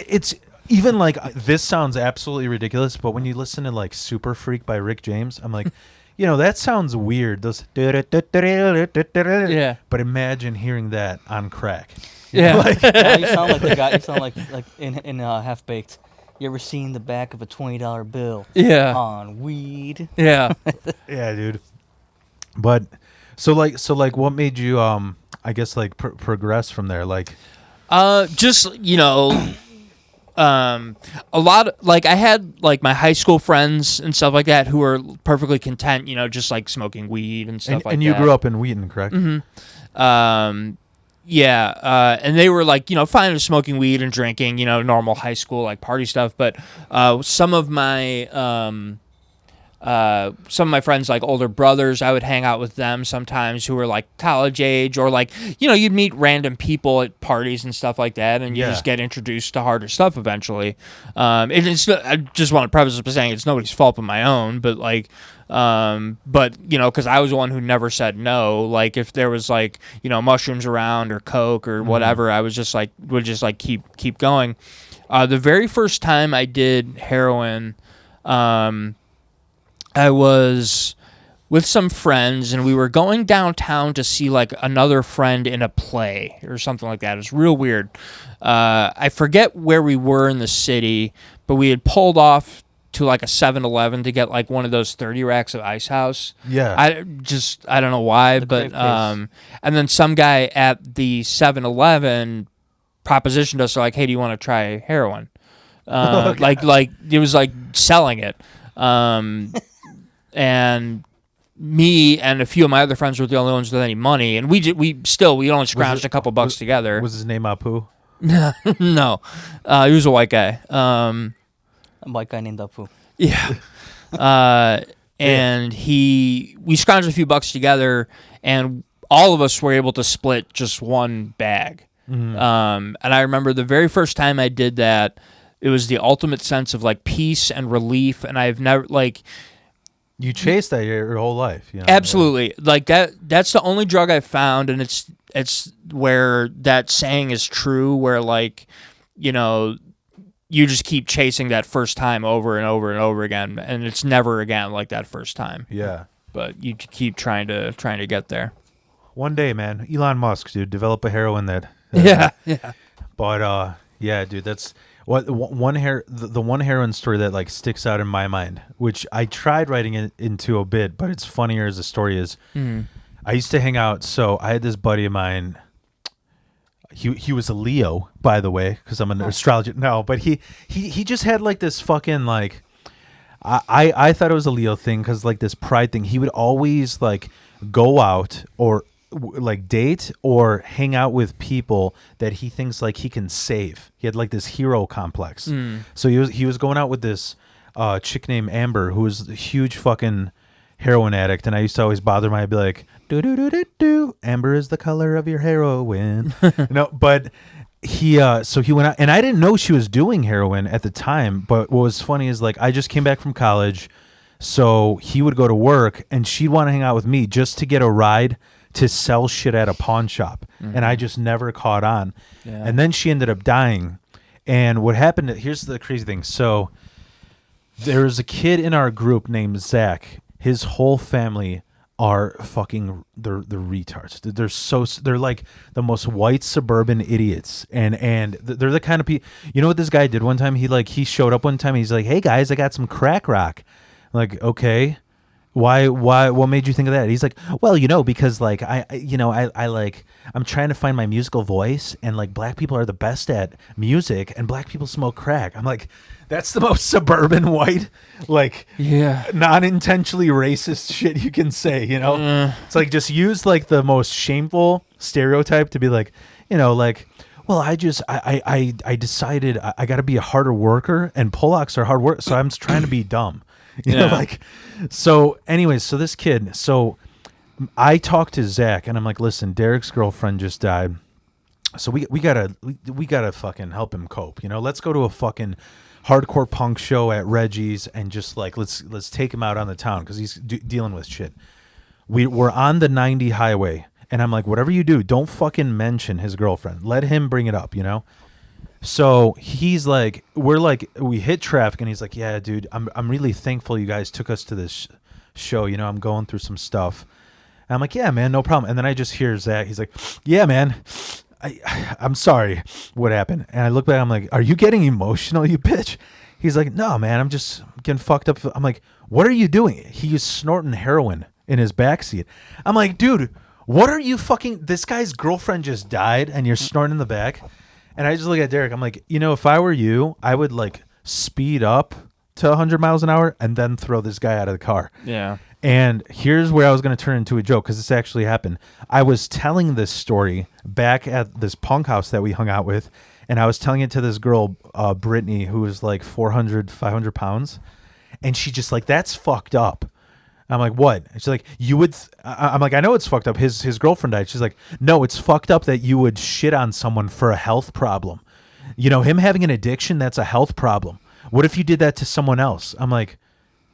this sounds absolutely ridiculous, but when you listen to like Super Freak by Rick James, I'm like, that sounds weird. Those Yeah. But imagine hearing that on crack. Yeah. You sound like the guy. You sound like in Half Baked. You ever seen the back of a $20 bill? Yeah. On weed. Yeah. Yeah, dude. But so what made you I guess like progress from there? Like Just a lot like I had like my high school friends and stuff like that who were perfectly content, just like smoking weed and stuff like that. And you grew up in Wheaton, correct? Mm-hmm. And they were like, fine with smoking weed and drinking, normal high school like party stuff. But some of my friends, like older brothers, I would hang out with them sometimes who were like college age, or like, you'd meet random people at parties and stuff like that, and you just get introduced to harder stuff eventually. I just want to preface this by saying it's nobody's fault but my own, but like, because I was the one who never said no. Like if there was like, mushrooms around or coke or whatever, I was just like, would just like keep going. The very first time I did heroin, I was with some friends, and we were going downtown to see like another friend in a play or something like that. It was real weird. I forget where we were in the city, but we had pulled off to like a 7-Eleven to get like one of those 30 racks of Ice House. Yeah. I don't know why, but and then some guy at the 7-Eleven propositioned us like, hey, do you want to try heroin? Like it was like selling it. And me and a few of my other friends were the only ones with any money, and we only scrounged a couple bucks together. Was his name Apu? No, he was a white guy. A white guy named Apu. Yeah. And we scrounged a few bucks together, and all of us were able to split just one bag. And I remember the very first time I did that, it was the ultimate sense of like peace and relief. And I've never like. You chased that your whole life. You know? Absolutely. Like that's the only drug I've found, and it's where that saying is true, where like, you know, you just keep chasing that first time over and over and over again, and it's never again like that first time. Yeah. But you keep trying to get there. One day, man, Elon Musk, dude, develop a heroin that. Yeah. But yeah, dude, that's what the one heroin story that like sticks out in my mind, which I tried writing it into a bit, but it's funnier as a story is. I used to hang out. So I had this buddy of mine. He was a Leo, by the way, because I'm an astrologer. No, but he just had like this fucking like. I thought it was a Leo thing because like this pride thing. He would always like go out or like date or hang out with people that he thinks like he can save. He had like this hero complex. So he was going out with this chick named Amber, who was a huge fucking heroin addict, and I used to always bother him. I'd be like, do Amber is the color of your heroin. But so he went out, and I didn't know she was doing heroin at the time. But what was funny is like I just came back from college, so he would go to work, and she'd want to hang out with me just to get a ride to sell shit at a pawn shop, and I just never caught on. And then she ended up dying. And what happened? Here's the crazy thing. So there was a kid in our group named Zach. His whole family are fucking they're retards. They're like the most white suburban idiots, and they're the kind of people. You know what this guy did one time? He showed up one time. He's like, "Hey guys, I got some crack rock." I'm like, okay, why? What made you think of that? He's like, well, because like I'm trying to find my musical voice, and like black people are the best at music, and black people smoke crack. I'm like, that's the most suburban white, like, non-intentionally racist shit you can say, It's like just use like the most shameful stereotype to be like, like, well, I decided I got to be a harder worker, and Polacks are hard work, so I'm just trying to be dumb. So anyways, so this kid, so I talked to Zach, and I'm like, listen, Derek's girlfriend just died, so we gotta fucking help him cope. Let's go to a fucking hardcore punk show at Reggie's and just like let's take him out on the town because he's dealing with shit. We're on the 90 highway, and I'm like, whatever you do, don't fucking mention his girlfriend. Let him bring it up, So he's like, we hit traffic, and he's like, yeah, dude, I'm really thankful you guys took us to this show. I'm going through some stuff. And I'm like, yeah, man, no problem. And then I just hear Zach. He's like, yeah, man, I'm sorry what happened. And I look back, I'm like, are you getting emotional, you bitch? He's like, no, man, I'm just getting fucked up. I'm like, what are you doing? He was snorting heroin in his backseat. I'm like, dude, what are you fucking, this guy's girlfriend just died and you're snorting in the back. And I just look at Derek. I'm like, if I were you, I would like speed up to 100 miles an hour and then throw this guy out of the car. Yeah. And here's where I was going to turn into a joke because this actually happened. I was telling this story back at this punk house that we hung out with, and I was telling it to this girl, Brittany, who was like 400, 500 pounds. And she just like, that's fucked up. I'm like, what? She's like, you would. I'm like, I know it's fucked up. His girlfriend died. She's like, no, it's fucked up that you would shit on someone for a health problem. Him having an addiction, that's a health problem. What if you did that to someone else? I'm like,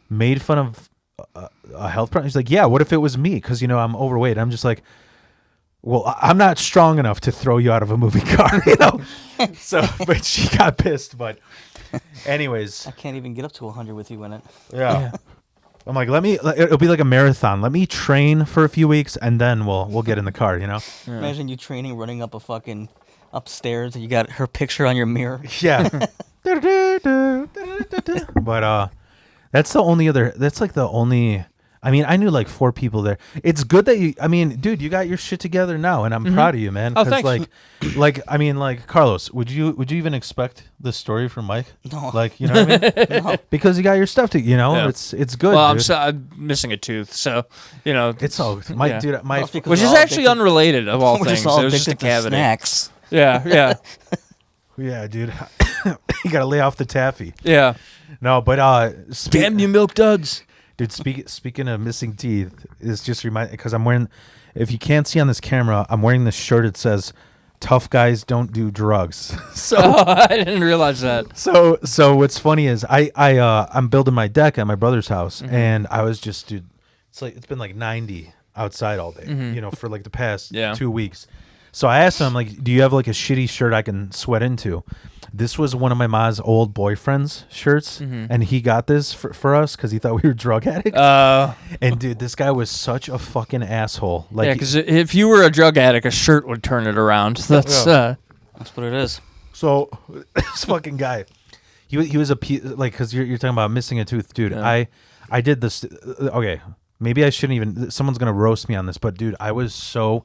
made fun of a health problem? She's like, yeah, what if it was me? Because, I'm overweight. I'm just like, well, I'm not strong enough to throw you out of a moving car, So, but she got pissed. But anyways. I can't even get up to 100 with you in it. Yeah. I'm like, it'll be like a marathon. Let me train for a few weeks, and then we'll get in the car, Yeah. Imagine you training, running up a fucking upstairs, and you got her picture on your mirror. Yeah. But that's like the only, I knew like 4 people there. It's good that dude, you got your shit together now, and I'm proud of you, man. Oh, thanks. Like Carlos, would you even expect this story from Mike? No. Like, you know what I mean? No. Because you got your stuff to, Yeah. it's good. Well, dude. I'm missing a tooth, so it's all Mike, yeah. dude. Well, which is actually unrelated of all We're things. just all It was just a addicted to cavity. snacks. Yeah. Yeah, dude. You gotta lay off the taffy. Yeah. No, but Damn you, Milk Duds. dude. Speaking of missing teeth, it's just because I'm wearing. If you can't see on this camera, I'm wearing this shirt. It says tough guys don't do drugs. So I didn't realize that. so what's funny is I'm building my deck at my brother's house, and I was just, dude, it's been like 90 outside all day, for like the past 2 weeks. So I asked him, like, do you have like a shitty shirt I can sweat into? This was one of my mom's old boyfriend's shirts, and he got this for us because he thought we were drug addicts. And dude, this guy was such a fucking asshole. Like, yeah, because if you were a drug addict, a shirt would turn it around. That's what it is. So this fucking guy, he was like, because you're talking about missing a tooth, dude. Yeah. I did this. Okay, maybe I shouldn't even. Someone's gonna roast me on this, but dude, I was so.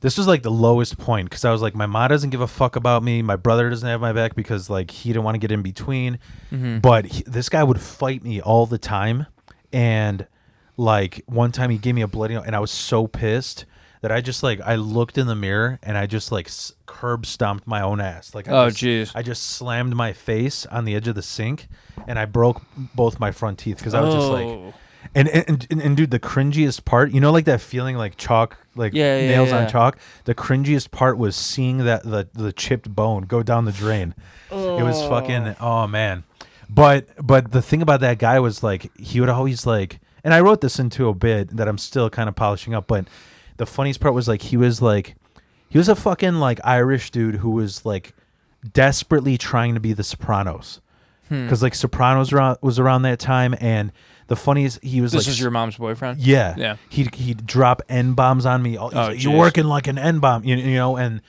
This was like the lowest point because I was like, my mom doesn't give a fuck about me. My brother doesn't have my back because like he didn't want to get in between. But this guy would fight me all the time. And like one time he gave me a bloody nose and I was so pissed that I just like, I looked in the mirror and I just like curb stomped my own ass. Like, I just slammed my face on the edge of the sink and I broke both my front teeth because I was just like, and dude, the cringiest part, like that feeling like chalk, like nails on chalk. The cringiest part was seeing that the chipped bone go down the drain. It was fucking, oh man. But the thing about that guy was like, he would always like, and I wrote this into a bit that I'm still kind of polishing up, but the funniest part was like, he was a fucking like Irish dude who was like desperately trying to be the Sopranos. Because like Sopranos was around that time, and the funniest, he was this is your mom's boyfriend? Yeah. He'd drop N-bombs on me. You're working like an N-bomb, and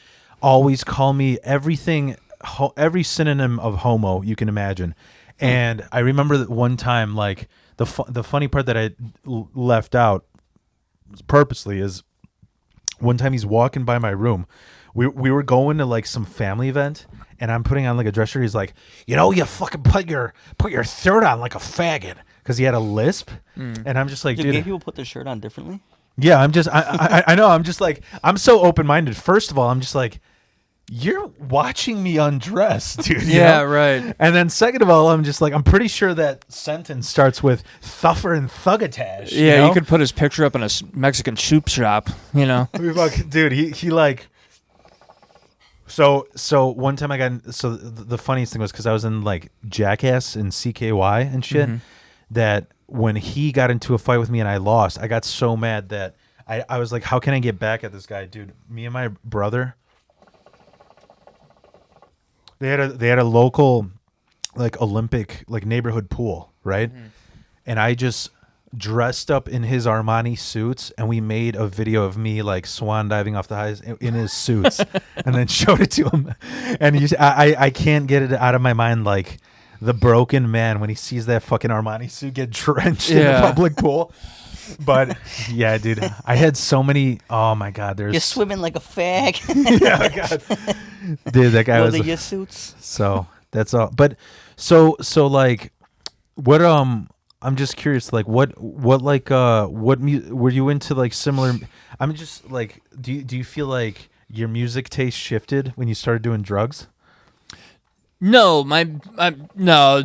always call me every synonym of homo you can imagine. And I remember that one time, like, the funny part that I left out purposely is one time he's walking by my room. We were going to like some family event, and I'm putting on like a dress shirt. He's like, you fucking put your shirt on like a faggot, because he had a lisp, and I'm just like, dude. Gay people put their shirt on differently? Yeah, I'm just, I know, I'm just like, I'm so open minded. First of all, I'm just like, you're watching me undress, dude. Yeah, right. And then second of all, I'm just like, I'm pretty sure that sentence starts with thuffer and thuggatash. Yeah, you could put his picture up in a Mexican soup shop, Dude, he like. So one time the funniest thing was because I was in like Jackass and CKY and shit, that when he got into a fight with me and I lost, I got so mad that I was like, how can I get back at this guy, dude? Me and my brother, they had a local like Olympic like neighborhood pool, right? And I just dressed up in his Armani suits, and we made a video of me like swan diving off the highs in his suits, and then showed it to him. And I can't get it out of my mind, like the broken man when he sees that fucking Armani suit get drenched in the public pool. But yeah, dude, I had so many. Oh my god, you're swimming like a fag. Yeah, god, dude, that guy was your suits. So that's all. But so like, what I'm just curious, like, what were you into, like, similar? I'm just like, do you feel like your music taste shifted when you started doing drugs? No, no.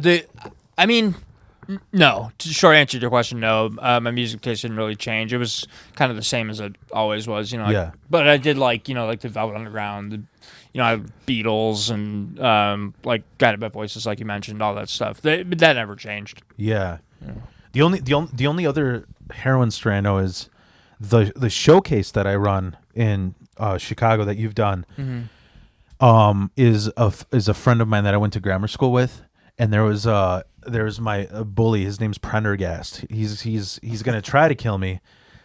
Short answer to your question, no. My music taste didn't really change. It was kind of the same as it always was, Yeah. But I did like the Velvet Underground, Beatles and like Guided by Voices, like you mentioned, all that stuff. But that never changed. Yeah. The only other heroin strain I know is the showcase that I run in Chicago that you've done. Is a friend of mine that I went to grammar school with, and there's my bully. His name's Prendergast. He's gonna try to kill me,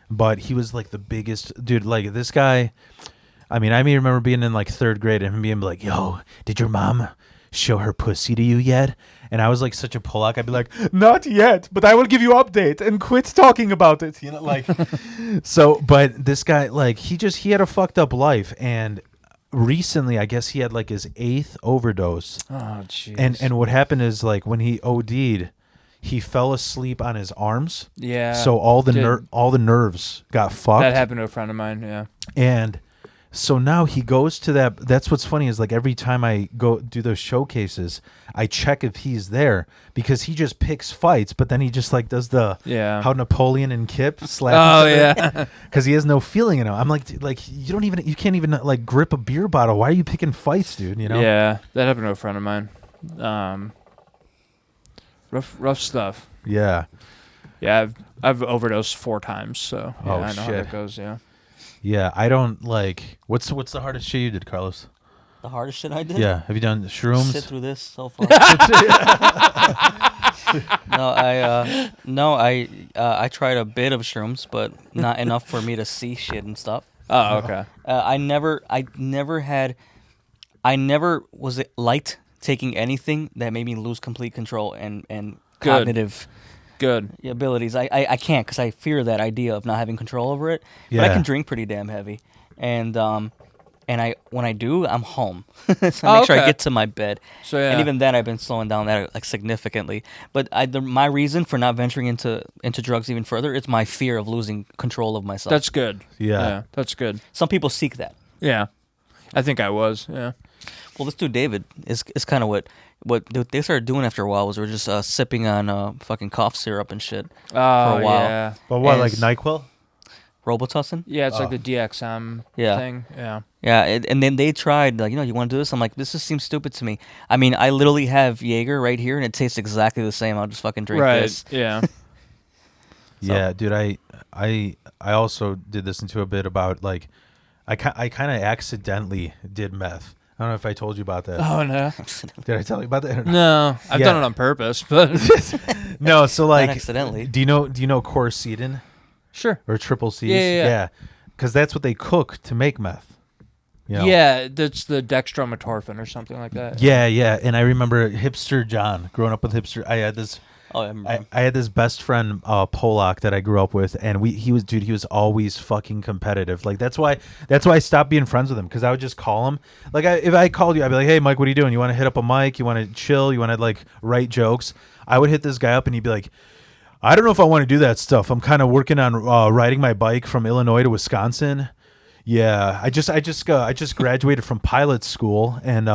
but he was like the biggest dude. Like this guy. I mean, I may remember being in like third grade and him being like, "Yo, did your mom show her pussy to you yet?" And I was like such a Polak. I'd be like, "Not yet, but I will give you update and quit talking about it." Like. So, but this guy, like, he had a fucked up life, and recently, I guess he had like his 8th overdose. Oh, jeez. And what happened is, like, when he OD'd, he fell asleep on his arms. Yeah. So all the nerves got fucked. That happened to a friend of mine. Yeah. And So now he goes to that. That's what's funny is like every time I go do those showcases, I check if he's there because he just picks fights, but then he just like does the how Napoleon and Kip slap. Oh yeah, because he has no feeling in him. I'm like you can't even like grip a beer bottle. Why are you picking fights, dude? You know? Yeah, that happened to a friend of mine. Rough stuff. Yeah. Yeah, I've overdosed 4 times, so yeah, Oh, I know how shit. that goes. Yeah. Yeah, I don't like. What's the hardest shit you did, Carlos? The hardest shit I did. Yeah, have you done shrooms? Sit through this so far. I tried a bit of shrooms, but not enough for me to see shit and stuff. Oh, okay. I never was liked taking anything that made me lose complete control and cognitive Good. abilities. I can't because I fear that idea of not having control over it. Yeah. But I can drink pretty damn heavy, and when I do, I'm home. So I make sure I get to my bed. So yeah. And even then, I've been slowing down that like significantly. But my reason for not venturing into drugs even further is my fear of losing control of myself. That's good. Yeah. That's good. Some people seek that. Yeah, I think I was. Yeah. Well, this dude David is kind of what they started doing after a while was we're just sipping on fucking cough syrup and shit for a while. Yeah. But what, And like NyQuil? Robitussin? Yeah, it's like the DXM thing. Yeah. Yeah, and then they tried, like, you want to do this? I'm like, this just seems stupid to me. I mean, I literally have Jaeger right here, and it tastes exactly the same. I'll just fucking drink this. Yeah. Yeah, dude. I also did listen to a bit about like, I kind of accidentally did meth. I don't know if I told you about that. Oh no. Did I tell you about that? No, I've Yeah. done it on purpose, but No, so like, Not accidentally. do you know quercetin sure. or triple C's? Yeah. Because that's what they cook to make meth. You know? Yeah, that's the dextromethorphan or something like that. Yeah, yeah. And I remember hipster John, growing up with hipster. I had this. Oh, I remember. I had this best friend, Polak, that I grew up with, and he was always fucking competitive. Like that's why I stopped being friends with him, because I would just call him. Like if I called you, I'd be like, hey Mike, what are you doing? You want to hit up a mic? You want to chill? You want to like write jokes? I would hit this guy up, and he'd be like, I don't know if I want to do that stuff. I'm kind of working on riding my bike from Illinois to Wisconsin. Yeah, I just graduated from pilot school, and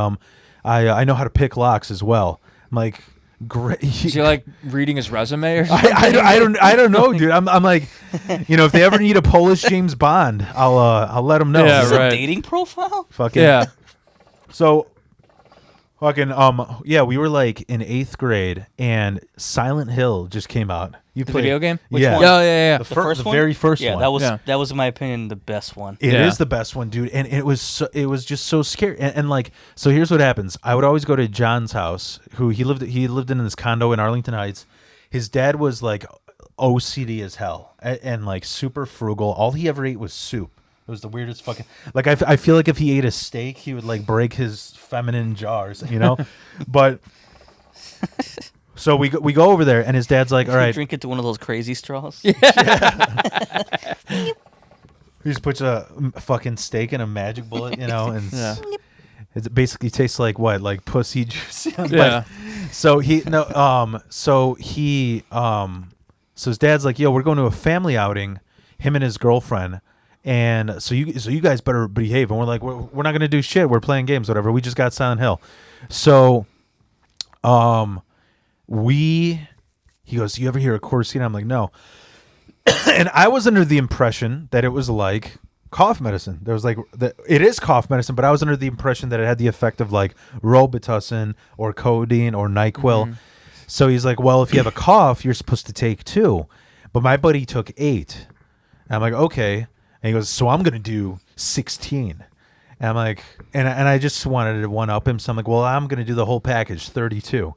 I know how to pick locks as well. I'm like, great. Is he like reading his resume or something? I don't know, dude. I'm like, if they ever need a Polish James Bond, I'll let them know. Yeah, Is this right. a dating profile? Fucking Yeah. So, fucking we were like in 8th grade, and Silent Hill just came out. You The played video game? Which Yeah. one? Oh, yeah. The, The fir- first the one? very first Yeah, one. that was in my opinion the best one. It is Yeah. the best one, dude, and it was just so scary. And like, so here's what happens. I would always go to John's house, who he lived in this condo in Arlington Heights. His dad was like OCD as hell, and like super frugal. All he ever ate was soup. It was the weirdest fucking. Like I feel like if he ate a steak, he would like break his feminine jars, But so we go over there, and his dad's like, all right. Drink it to one of those crazy straws. He just puts a fucking steak in a magic bullet, and Yeah. it basically tastes like what, like pussy juice. Yeah. So his dad's like, yo, we're going to a family outing, him and his girlfriend, and so you guys better behave. And we're like, we're not gonna do shit. We're playing games, whatever. We just got Silent Hill, so he goes, you ever hear of quercetin? I'm like, no. And I was under the impression that it was like cough medicine. There was like it is cough medicine, but I was under the impression that it had the effect of like Robitussin or codeine or NyQuil. Mm-hmm. So he's like, well, if you have a cough, you're supposed to take 2. But my buddy took 8. And I'm like, okay. And he goes, so I'm gonna do 16. And I'm like, and I just wanted to one up him. So I'm like, well, I'm gonna do the whole package, 32.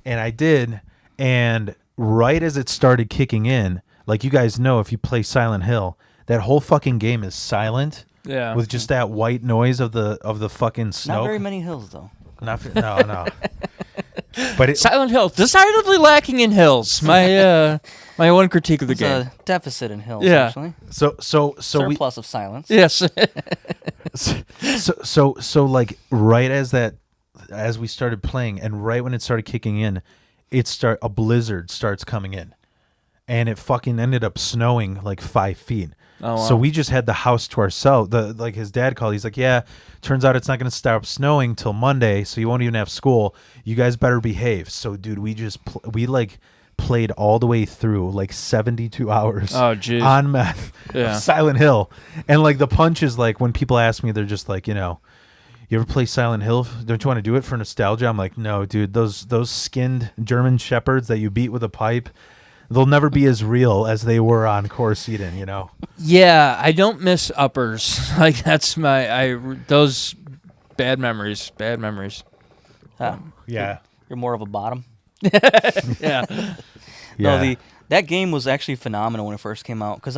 And I did. And right as it started kicking in, like you guys know, if you play Silent Hill, that whole fucking game is silent. Yeah. With just that white noise of the fucking snow. Not very many hills though. No. But Silent Hill, decidedly lacking in hills. My my one critique of the There's game. a deficit in hills Yeah. actually. so we Surplus of silence. Yes. so like right as we started playing, and right when it started kicking in, a blizzard starts coming in, and it fucking ended up snowing like 5 feet. Oh, wow. So we just had the house to ourselves. Like his dad called. He's like, yeah, turns out it's not going to stop snowing till Monday, so you won't even have school. You guys better behave. So, dude, we just we like played all the way through like 72 hours on meth. Yeah. Silent Hill. And like the punch is like when people ask me, they're just like, you know, you ever play Silent Hill? Don't you want to do it for nostalgia? I'm like, no, dude, those skinned German shepherds that you beat with a pipe, they'll never be as real as they were on Course Eden, you know? Yeah, I don't miss uppers. Like that's those bad memories. Yeah. You're more of a bottom. Yeah. No, that game was actually phenomenal when it first came out because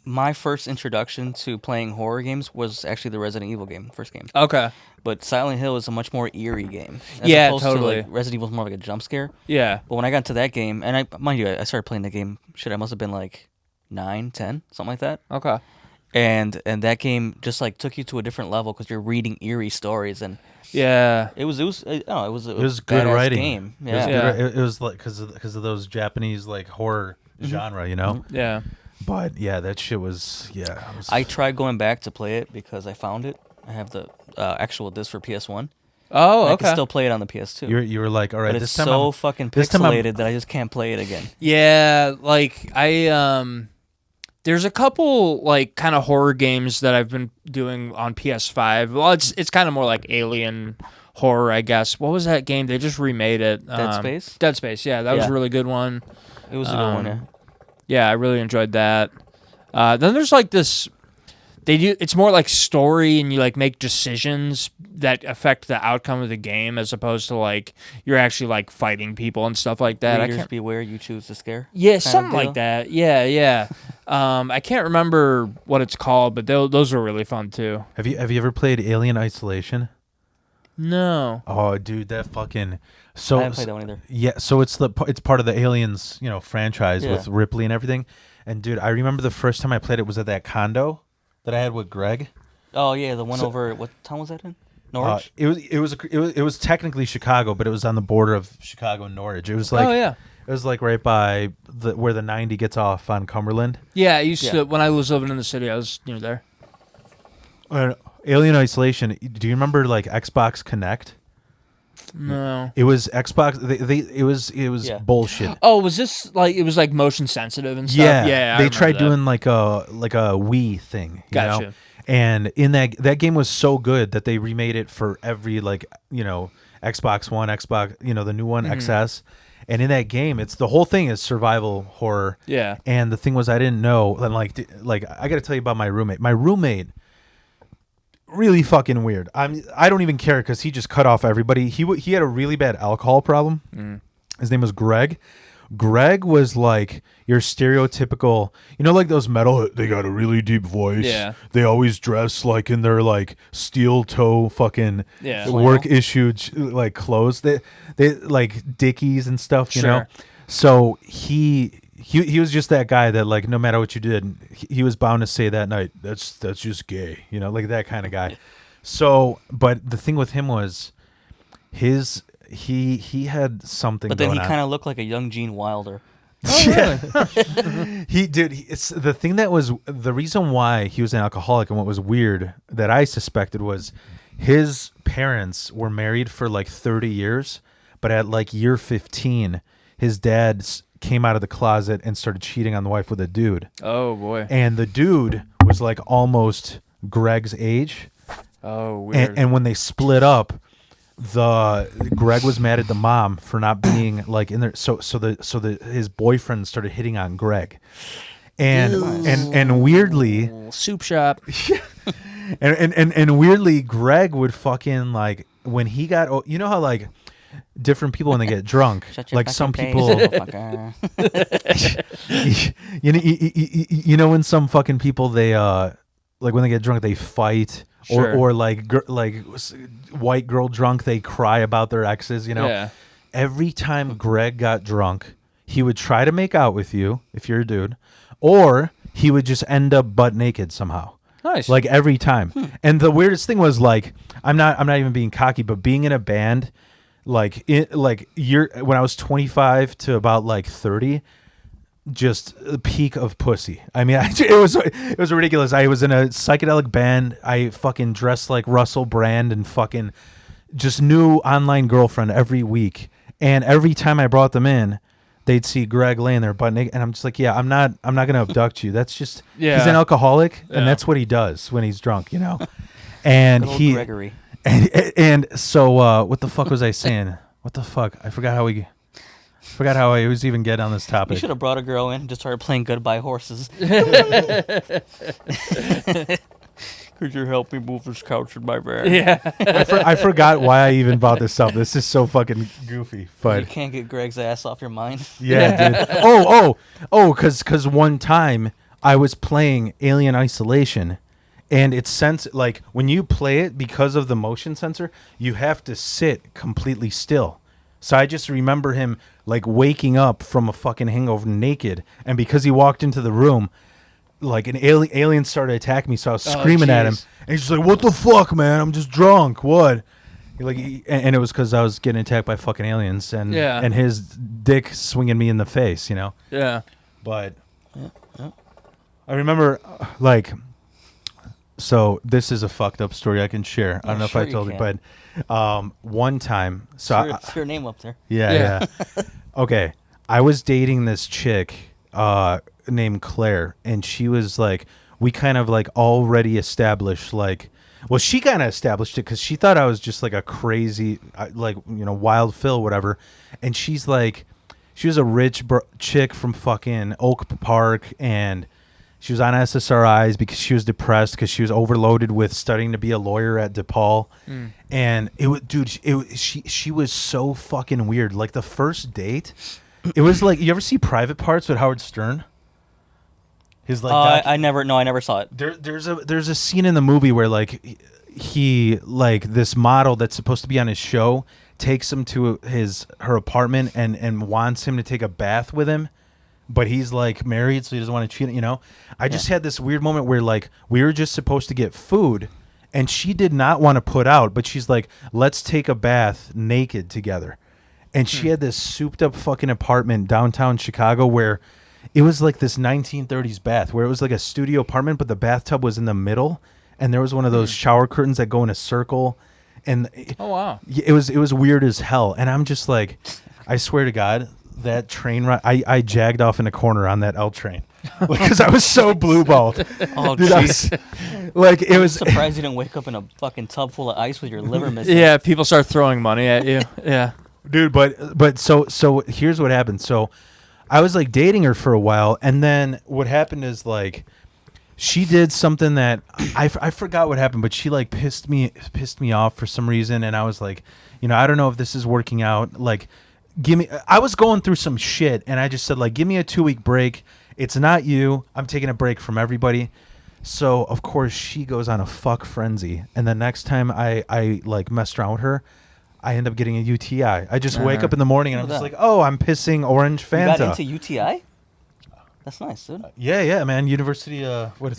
my first introduction to playing horror games was actually the Resident Evil game, first game. Okay. But Silent Hill is a much more eerie game. Yeah, opposed totally. To, like, Resident Evil is more like a jump scare. Yeah. But when I got into that game, and mind you, I started playing the game. Shit, I must have been like 9, 10, something like that. Okay. And that game just like took you to a different level because you're reading eerie stories and. Yeah. It was good badass writing. Game. Yeah. It was like because of those Japanese like horror genre, you know. Yeah. But yeah, that shit was I tried going back to play it because I found it. I have the actual disc for PS1. Oh, okay. I can still play it on the PS2. You were like, all right, but this it's time so fucking pixelated that I just can't play it again. Yeah, like there's a couple like kind of horror games that I've been doing on PS5. Well, it's kind of more like alien horror, I guess. What was that game? They just remade it. Dead Space? Dead Space, yeah. That was a really good one. It was a good one, yeah. Yeah, I really enjoyed that. Then there's like this it's more like story and you like make decisions that affect the outcome of the game as opposed to like you're actually like fighting people and stuff like that. Readers beware, you choose to scare. Yeah, something like that. Yeah. I can't remember what it's called, but those were really fun too. Have you ever played Alien Isolation? No. Oh, dude, that fucking I haven't played that one either. Yeah, so it's part of the Aliens, franchise with Ripley and everything. And dude, I remember the first time I played it was at that condo that I had with Greg. Oh yeah, the one over what town was that in? Norwich. It was technically Chicago, but it was on the border of Chicago and Norwich. It was like it was like right by where the 90 gets off on Cumberland. Yeah, I used to when I was living in the city. I was near there. Alien Isolation. Do you remember like Xbox Connect? No. It was Xbox. It was bullshit. Oh, was this like it was like motion sensitive and stuff? Yeah. They tried doing like a Wii thing. Gotcha. You know? And in that game was so good that they remade it for every Xbox One, Xbox, the new one, XS. And in that game, it's the whole thing is survival horror. Yeah. And the thing was, I didn't know. And like I got to tell you about my roommate. My roommate. Really fucking weird. I don't even care because he just cut off everybody. He had a really bad alcohol problem. His name was Greg. Greg was like your stereotypical, like those metal. They got a really deep voice. Yeah. They always dress like in their like steel toe fucking work issued like clothes. They like Dickies and stuff. You know. So he was just that guy that like no matter what you did, he was bound to say that night that's just gay, like that kind of guy. So, but the thing with him was he had something. But then he kind of looked like a young Gene Wilder. Oh, really? It's the thing that was the reason why he was an alcoholic, and what was weird that I suspected was his parents were married for like 30 years, but at like year 15, his dad came out of the closet and started cheating on the wife with a dude. Oh boy. And the dude was like almost Greg's age. Oh, weird. And when they split up, Greg was mad at the mom for not being like in there. So his boyfriend started hitting on Greg. And weirdly, soup shop. and weirdly, Greg would fucking like when he got how like different people when they get drunk, like some people, when some fucking people they like when they get drunk they fight, or like white girl drunk they cry about their exes. Every time Greg got drunk, he would try to make out with you if you're a dude, or he would just end up butt naked somehow. Nice. Like every time. And the weirdest thing was like I'm not even being cocky, but being in a band. When I was 25 to about like 30, just the peak of pussy. I mean, it was ridiculous. I was in a psychedelic band. I fucking dressed like Russell Brand and fucking just new online girlfriend every week. And every time I brought them in, they'd see Greg laying there butt naked, and I'm just like, yeah, I'm not gonna abduct you. That's just he's an alcoholic, and that's what he does when he's drunk, you know. And Good old Gregory. And so what the fuck was I saying? What the fuck? I forgot how I was even getting on this topic. You should have brought a girl in and just started playing Goodbye Horses. Could you help me move this couch in my van? Yeah. I forgot why I even brought this up. This is so fucking goofy. But you can't get Greg's ass off your mind. Yeah, dude. Because one time I was playing Alien Isolation, and it's like when you play it, because of the motion sensor, you have to sit completely still. So I just remember him like waking up from a fucking hangover naked, and because he walked into the room, like an alien started attacking me, so I was screaming at him, and he's just like, "What the fuck, man? I'm just drunk. What?" And it was because I was getting attacked by fucking aliens, and his dick swinging me in the face, you know. Yeah. But I remember, like, so this is a fucked up story I can share. I don't know if I told you, but one time, It's your name up there. Yeah. Okay, I was dating this chick named Claire, and she was like, we kind of like already established, like, well, she kind of established it because she thought I was just like a crazy, like, you know, wild Phil, whatever. And she's like, she was a rich chick from fucking Oak Park, and she was on SSRIs because she was depressed because she was overloaded with studying to be a lawyer at DePaul. And it was, dude, she was so fucking weird. Like the first date, it was like, you ever see Private Parts with Howard Stern? His like I never saw it. There's a scene in the movie where like he like this model that's supposed to be on his show takes him to her apartment and wants him to take a bath with him, but he's like married, so he doesn't want to cheat, you know. I just had this weird moment where like we were just supposed to get food, and she did not want to put out, but she's like, let's take a bath naked together. And she had this souped up fucking apartment downtown Chicago where it was like this 1930s bath where it was like a studio apartment, but the bathtub was in the middle, and there was one of those shower curtains that go in a circle. And oh wow, it was weird as hell. And I'm just like, I swear to God, that train ride, I jagged off in a corner on that L train because I was so blue balled. Oh, dude, like it was. I'm surprised you didn't wake up in a fucking tub full of ice with your liver missing. Yeah, people start throwing money at you. Yeah, dude. But so here's what happened. So I was like dating her for a while, and then what happened is like she did something that I forgot what happened, but she like pissed me off for some reason, and I was like, you know, I don't know if this is working out. Like, I was going through some shit, and I just said like, give me a 2-week break. It's not you. I'm taking a break from everybody. So of course she goes on a fuck frenzy, and the next time I like messed around with her, I end up getting a UTI. I just wake up in the morning and I'm just like, oh, I'm pissing orange Fanta. You got into UTI? That's nice, dude. Yeah, man. University, what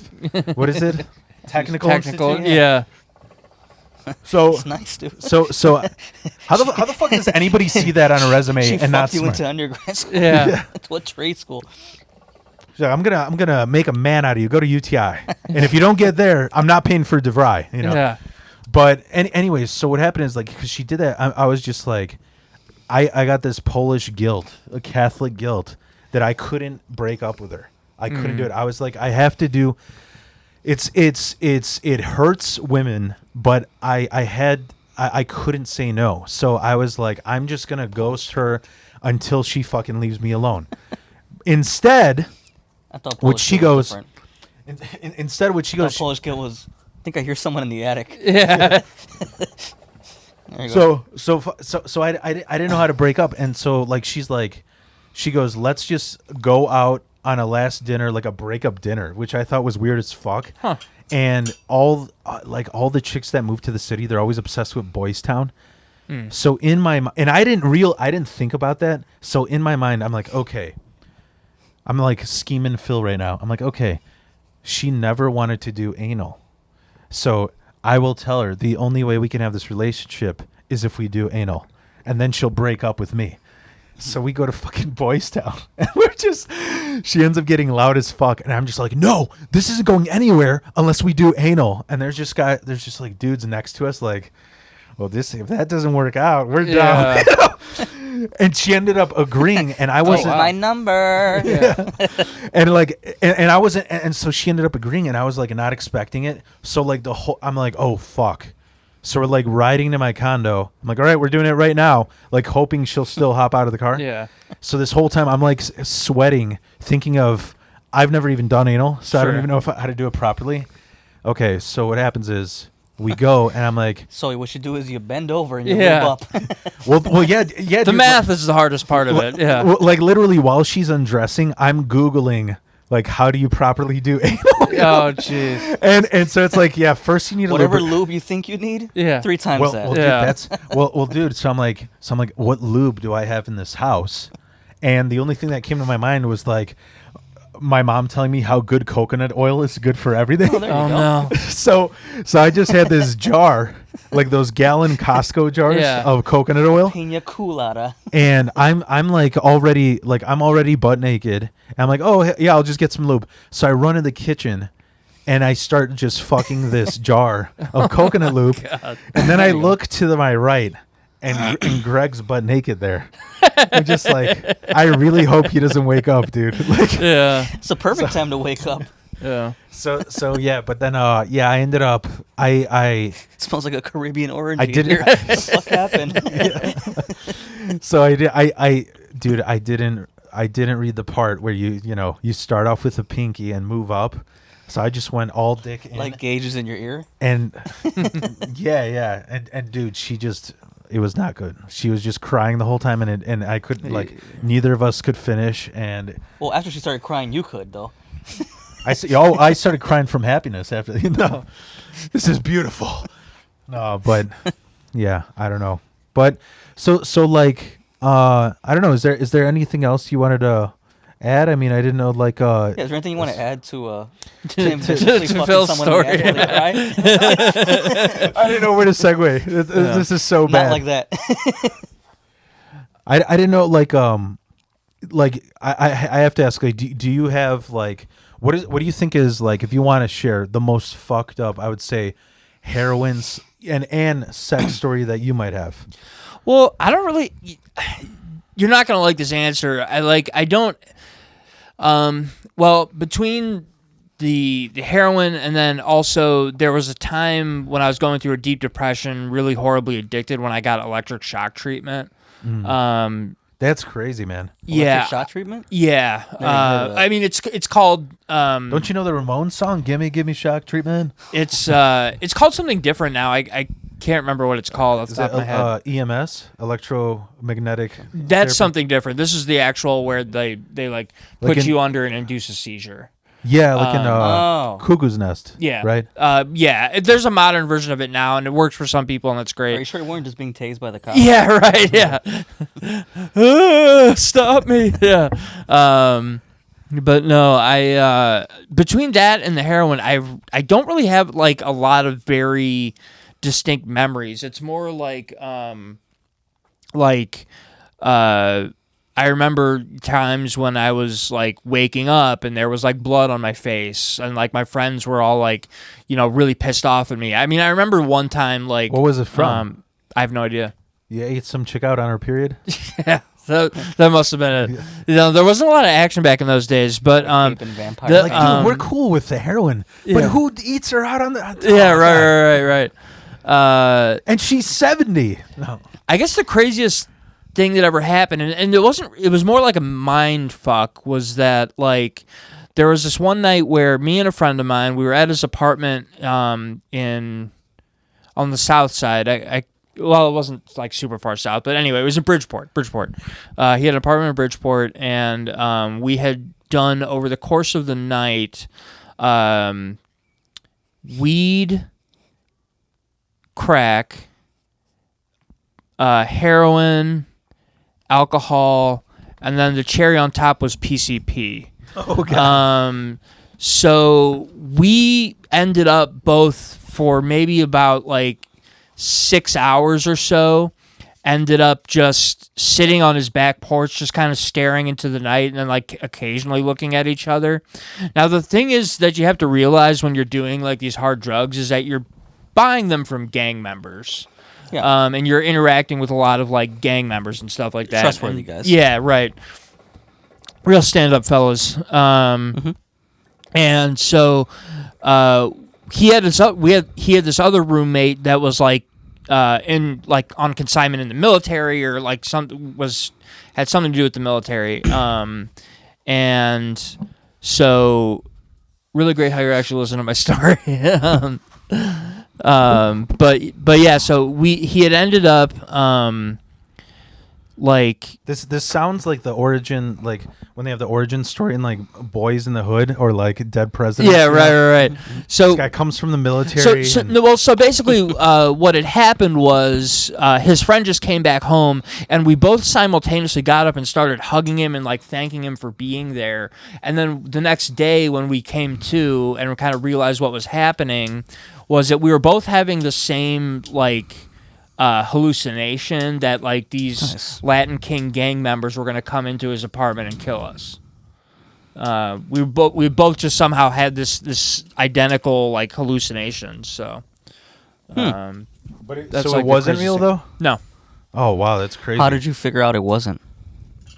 is it? Technical Institute? Yeah. So it's nice, dude. So how the fuck does anybody see that on a resume she and not you smart? into undergrad school? Yeah. What trade school? She's like, I'm gonna make a man out of you. Go to UTI, and if you don't get there, I'm not paying for DeVry. You know. Yeah. But anyways, so what happened is like, because she did that, I was just like, I got this Polish guilt, a Catholic guilt, that I couldn't break up with her. I couldn't do it. I was like, I have to do. It hurts women, but I couldn't say no. So I was like, I'm just gonna ghost her until she fucking leaves me alone. Instead, what she goes. Instead, what she goes. Polish guilt was. I think I hear someone in the attic. Yeah. So I didn't know how to break up, and so like she goes, let's just go out on a last dinner, like a breakup dinner, which I thought was weird as fuck. Huh. And all the chicks that move to the city, they're always obsessed with Boys Town. So in my mind, and I didn't think about that. So in my mind, I'm like, okay, I'm like scheming Phil right now. I'm like, okay, she never wanted to do anal. So I will tell her the only way we can have this relationship is if we do anal, and then she'll break up with me. So we go to fucking Boys Town, and she ends up getting loud as fuck, and I'm just like, no, this isn't going anywhere unless we do anal. And there's just like dudes next to us, like, well, if that doesn't work out, we're down. And she ended up agreeing, and I wasn't. My number. Yeah. And like, and I wasn't, and so she ended up agreeing, and I was like not expecting it. So like I'm like, oh fuck. So we're like riding to my condo. I'm like, all right, we're doing it right now. Like hoping she'll still hop out of the car. Yeah. So this whole time I'm like sweating, thinking of I've never even done anal, so I don't even know how to do it properly. Okay, so what happens is we go, and I'm like, so what you do is you bend over and you move up. well, yeah. The dude, math is the hardest part of it. Yeah. Like literally while she's undressing, I'm Googling like how do you properly do anal. Oh jeez. And so it's like, yeah, first you need whatever lube you think you need. Yeah. 3 times that. Well, dude, dude. So I'm like, what lube do I have in this house? And the only thing that came to my mind was like my mom telling me how good coconut oil is good for everything. Oh, there you go. No. So I just had this jar, like those gallon Costco jars of coconut oil. Pina colada. And I'm already butt naked. And I'm like, oh yeah, I'll just get some lube. So I run in the kitchen, and I start just fucking this jar of coconut lube. God. And then I look to my right, and Greg's butt naked there. I'm just like, I really hope he doesn't wake up, dude. Like, Yeah. It's the perfect time to wake up. Yeah. So yeah, but then I ended up I Smells like a Caribbean orange. I didn't. What the fuck happened? So I didn't read the part where you start off with a pinky and move up. So I just went all dick in. Like gauges in your ear? And yeah. And dude, it was not good. She was just crying the whole time, and I couldn't, like, neither of us could finish. And well, after she started crying, you could though. I started crying from happiness after. This is beautiful. No, but yeah, I don't know. But so like I don't know. Is there anything else you wanted to add? I mean, I didn't know like Yeah, is there anything you want to add to to Phil's story? I didn't know where to segue. This is so bad. Not like that. I didn't know like I have to ask, like, do you have like what do you think is, like, if you want to share the most fucked up, I would say, heroin and sex story that you might have? Well, I don't really. You're not gonna like this answer. I don't. Well, between the heroin and then also there was a time when I was going through a deep depression, really horribly addicted, when I got electric shock treatment. That's crazy, man. Electric shock treatment? Yeah. I mean, it's called. Don't you know the Ramones song, "Gimme Shock Treatment"? It's called something different now. I can't remember what it's called off the top of my head. EMS, electromagnetic. That's therapy? something different. This is the actual where they like put you under and induce a seizure. Yeah, like in Cuckoo's Nest. Yeah. Right? Yeah. There's a modern version of it now, and it works for some people, and that's great. Are you sure you weren't just being tased by the cops? Yeah, right. Yeah. Stop me. Yeah. But no, I between that and the heroin, I don't really have like a lot of very distinct memories. It's more like I remember times when I was like waking up and there was like blood on my face, and like my friends were all like, really pissed off at me. I mean, I remember one time, like, what was it from? I have no idea. You ate some chick out on her period? Yeah. That must have been it. There wasn't a lot of action back in those days, but vampire. Like, dude, we're cool with the heroin, but who eats her out on the? Yeah, right. And she's 70. No. I guess the craziest thing that ever happened, and it was more like a mind fuck, was that like there was this one night where me and a friend of mine, we were at his apartment on the south side. Well, it wasn't like super far south, but anyway, it was in Bridgeport. He had an apartment in Bridgeport, and we had done over the course of the night weed, crack, heroin, alcohol, and then the cherry on top was PCP. Oh, God. So we ended up both for maybe about like 6 hours or so, ended up just sitting on his back porch, just kind of staring into the night and then like occasionally looking at each other. Now, the thing is that you have to realize when you're doing like these hard drugs is that you're buying them from gang members. Yeah. And you're interacting with a lot of like gang members and stuff like that. Trustworthy And, guys. Yeah, right. Real stand-up fellas. And so he had this other roommate that was like in like on consignment in the military or like had something to do with the military. And so really great how you're actually listening to my story. But yeah, so he had ended up like this sounds like the origin, like when they have the origin story in like Boys in the Hood or like Dead Presidents. Yeah, right. So this guy comes from the military. So basically, what had happened was his friend just came back home, and we both simultaneously got up and started hugging him and like thanking him for being there. And then the next day, when we came to and we kind of realized what was happening, was that we were both having the same like hallucination that like these Latin King gang members were going to come into his apartment and kill us. We both just somehow had this identical like hallucination. So, but that's so like it wasn't real though. No. Oh wow, that's crazy. How did you figure out it wasn't?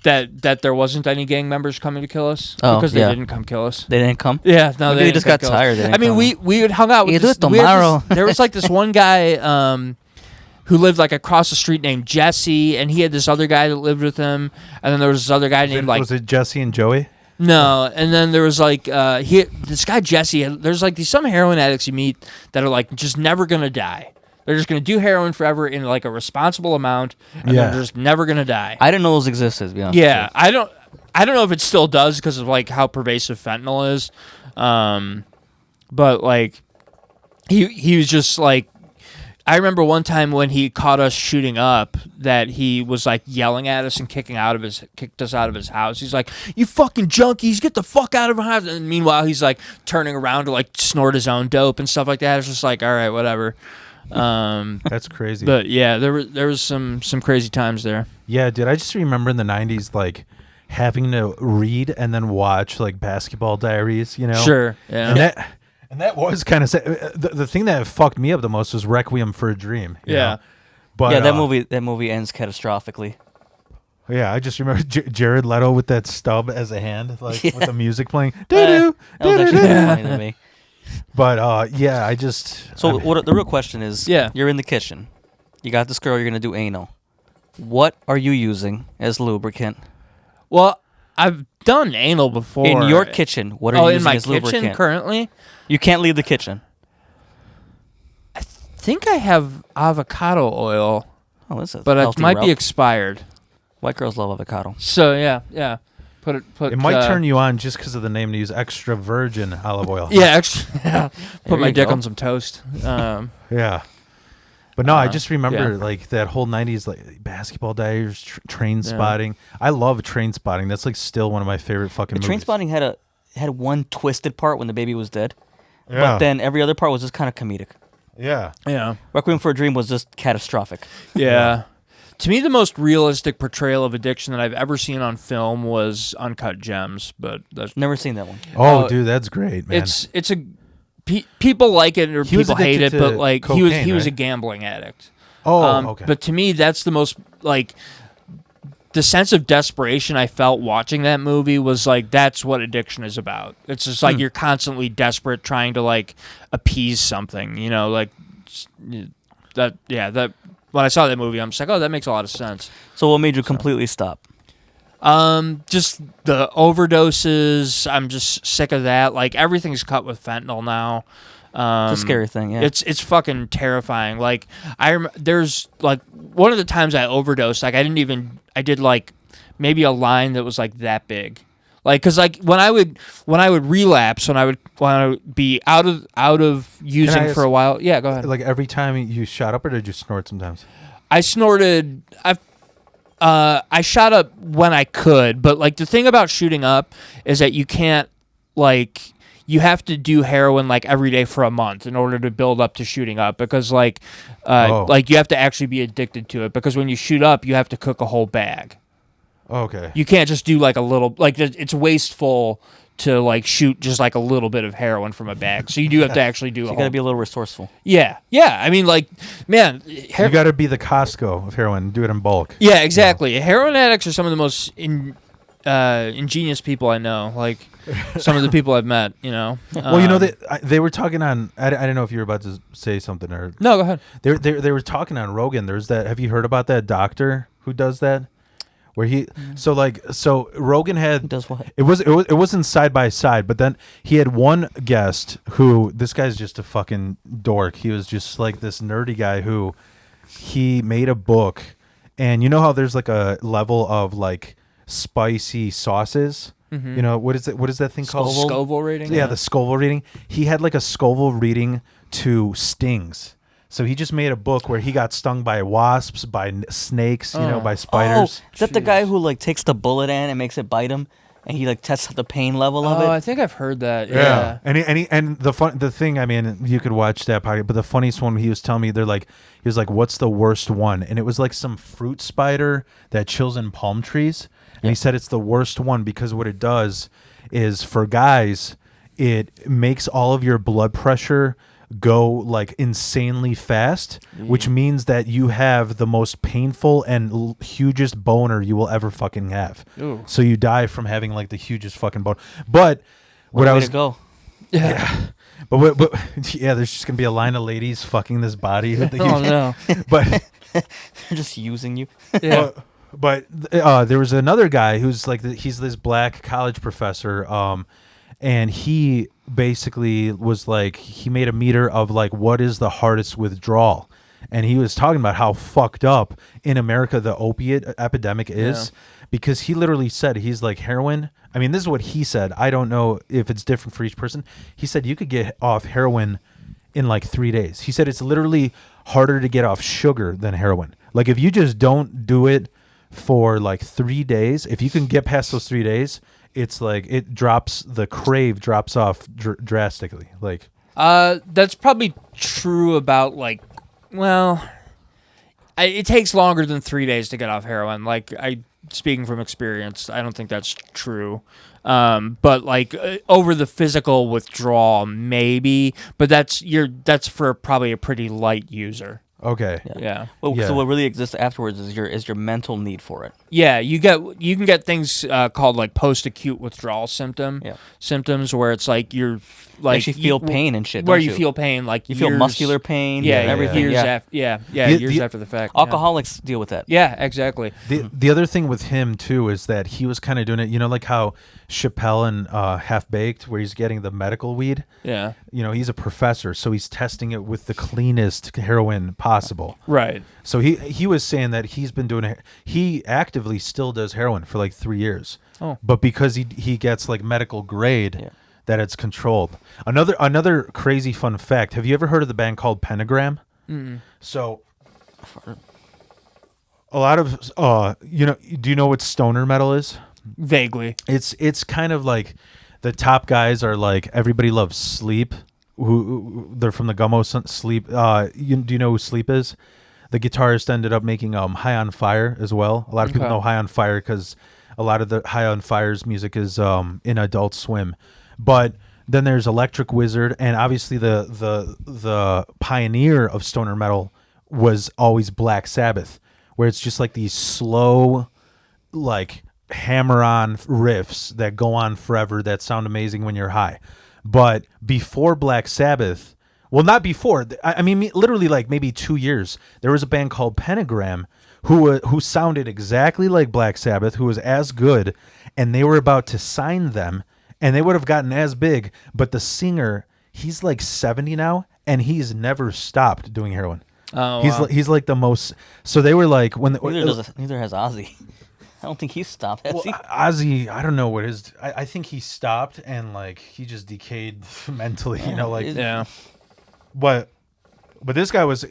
That there wasn't any gang members coming to kill us because they didn't come kill us. They didn't come? Yeah, no, Maybe they just didn't got come kill us. tired. I mean, we had hung out with Either tomorrow. there was like this one guy who lived like across the street named Jesse, and he had this other guy that lived with him, and then there was this other guy named like was it Jesse and Joey? No, and then there was like this guy Jesse. There's like some heroin addicts you meet that are like just never gonna die. They're just gonna do heroin forever in like a responsible amount, and they're just never gonna die. I didn't know those existed. To be honest. Yeah, I don't know if it still does because of like how pervasive fentanyl is, but like he was just like. I remember one time when he caught us shooting up that he was like yelling at us and kicked us out of his house. He's like, "You fucking junkies, get the fuck out of my house!" And meanwhile, he's like turning around to like snort his own dope and stuff like that. It's just like, all right, whatever. That's crazy. But yeah, there was some crazy times there. Yeah, dude, I just remember in the 90s like having to read and then watch like Basketball Diaries, you know? Sure. Yeah. And that was kind of sad. The thing that fucked me up the most was Requiem for a Dream. You know? But yeah, that movie ends catastrophically. Yeah, I just remember Jared Leto with that stub as a hand, like with the music playing. That was actually funny to me. But yeah, I just. So the real question is, you're in the kitchen, you got this girl, you're gonna do anal. What are you using as lubricant? Well, I've done anal before. In your kitchen, what are you using as lubricant? In my kitchen currently? You can't leave the kitchen. I think I have avocado oil. Oh, this is but it might be expired. White girls love avocado. So yeah. Put. It might turn you on just because of the name to use extra virgin olive oil. Yeah, extra. Put my dick on some toast. Yeah. But no, I just remember like that whole 90s like Basketball Diaries, Train Spotting. I love Train Spotting. That's like still one of my favorite fucking movies. Train Spotting had one twisted part when the baby was dead. Yeah. But then every other part was just kind of comedic. Yeah. Yeah. Requiem for a Dream was just catastrophic. Yeah. To me, the most realistic portrayal of addiction that I've ever seen on film was Uncut Gems, but that's never seen that one. Oh, dude, that's great, man. It's a people like it or people hate it, but like cocaine, he was a right? gambling addict. Oh, okay. But to me, that's the most like the sense of desperation I felt watching that movie was like that's what addiction is about. It's just like you're constantly desperate, trying to like appease something, you know, like that. Yeah, that. When I saw that movie, I'm just like, oh, that makes a lot of sense. So what made you completely stop? Just the overdoses. I'm just sick of that. Like everything's cut with fentanyl now. It's a scary thing, yeah. It's fucking terrifying. Like there's like one of the times I overdosed, like I did like maybe a line that was like that big. Like cuz like when I would relapse, when I would be out of using for a while. Yeah, go ahead. Like every time you shot up or did you snort sometimes? I snorted. I shot up when I could, but like the thing about shooting up is that you can't you have to do heroin like every day for a month in order to build up to shooting up, because like you have to actually be addicted to it, because when you shoot up you have to cook a whole bag. Okay. You can't just do like a little, like it's wasteful to like shoot just like a little bit of heroin from a bag. So you do have to actually do You got to be a little resourceful. Yeah. I mean, like, man, you got to be the Costco of heroin. Do it in bulk. Yeah, exactly. You know? Heroin addicts are some of the most ingenious people I know. Like some of the people I've met. You know. Well, you know they were talking on. I don't know if you were about to say something or no. Go ahead. They were talking on Rogan. There's that. Have you heard about that doctor who does that? Where he so Rogan had does what? It wasn't side by side, but then he had one guest who, this guy's just a fucking dork. He was just like this nerdy guy who he made a book, and you know how there's like a level of like spicy sauces. Mm-hmm. You know what is that thing called? Scoville rating. Yeah, the Scoville rating. He had like a Scoville rating to stings. So he just made a book where he got stung by wasps, by snakes, by spiders. Oh, is that the guy who like takes the bullet in and makes it bite him, and he like tests the pain level of it? Oh, I think I've heard that. Yeah. And the thing, I mean, you could watch that podcast, but the funniest one, he was telling me, he was like, what's the worst one? And it was like some fruit spider that chills in palm trees. And he said it's the worst one because what it does is, for guys, it makes all of your blood pressure go like insanely fast, which means that you have the most painful and hugest boner you will ever fucking have. Ooh. So you die from having like the hugest fucking boner. But what I was to go. Yeah. But there's just gonna be a line of ladies fucking this body. With the Oh no! But they're just using you. Yeah. But there was another guy who's like he's this black college professor, and he basically was like, he made a meter of like what is the hardest withdrawal, and he was talking about how fucked up in America the opiate epidemic is, because he literally said, he's like, heroin, I mean, this is what he said, I don't know if it's different for each person, he said you could get off heroin in like 3 days. He said it's literally harder to get off sugar than heroin. Like if you just don't do it for like 3 days, if you can get past those 3 days, it's like the crave drops off drastically. Like that's probably true about like, well, it takes longer than 3 days to get off heroin. Like speaking from experience, I don't think that's true. But like over the physical withdrawal, maybe, but that's for probably a pretty light user. Okay. Yeah. Well, so what really exists afterwards is your mental need for it. Yeah, you can get things called like post-acute withdrawal symptoms, where it's like you're like you actually feel pain and shit. Where don't you feel pain, like you feel muscular pain. Everything. Years after the fact. Alcoholics deal with that. Yeah, exactly. The other thing with him too is that he was kind of doing it. You know, like how Chappelle and Half Baked, where he's getting the medical weed. Yeah. You know, he's a professor, so he's testing it with the cleanest heroin possible. Right. So he was saying that he's been doing it. He actively still does heroin for like 3 years. Oh. But because he gets like medical grade, that it's controlled. Another crazy fun fact. Have you ever heard of the band called Pentagram? Mm-mm. So a lot of do you know what stoner metal is? Vaguely. It's kind of like the top guys are like Everybody Loves Sleep. Who they're from the Gummo Sleep. Do you know who Sleep is? The guitarist ended up making High on Fire as well. A lot of people know High on Fire because a lot of the High on Fire's music is in Adult Swim. But then there's Electric Wizard, and obviously the pioneer of stoner metal was always Black Sabbath, where it's just like these slow, like hammer-on riffs that go on forever that sound amazing when you're high. But before Black Sabbath, well, not before, I mean, literally like maybe 2 years, there was a band called Pentagram who sounded exactly like Black Sabbath, who was as good, and they were about to sign them, and they would have gotten as big, but the singer, he's like 70 now, and he's never stopped doing heroin. Oh, he's like the most. So they were like neither has Ozzy. I don't think he stopped. Has he? Ozzy, I don't know what his. I think he stopped and like he just decayed mentally. You know, like yeah. But this guy he's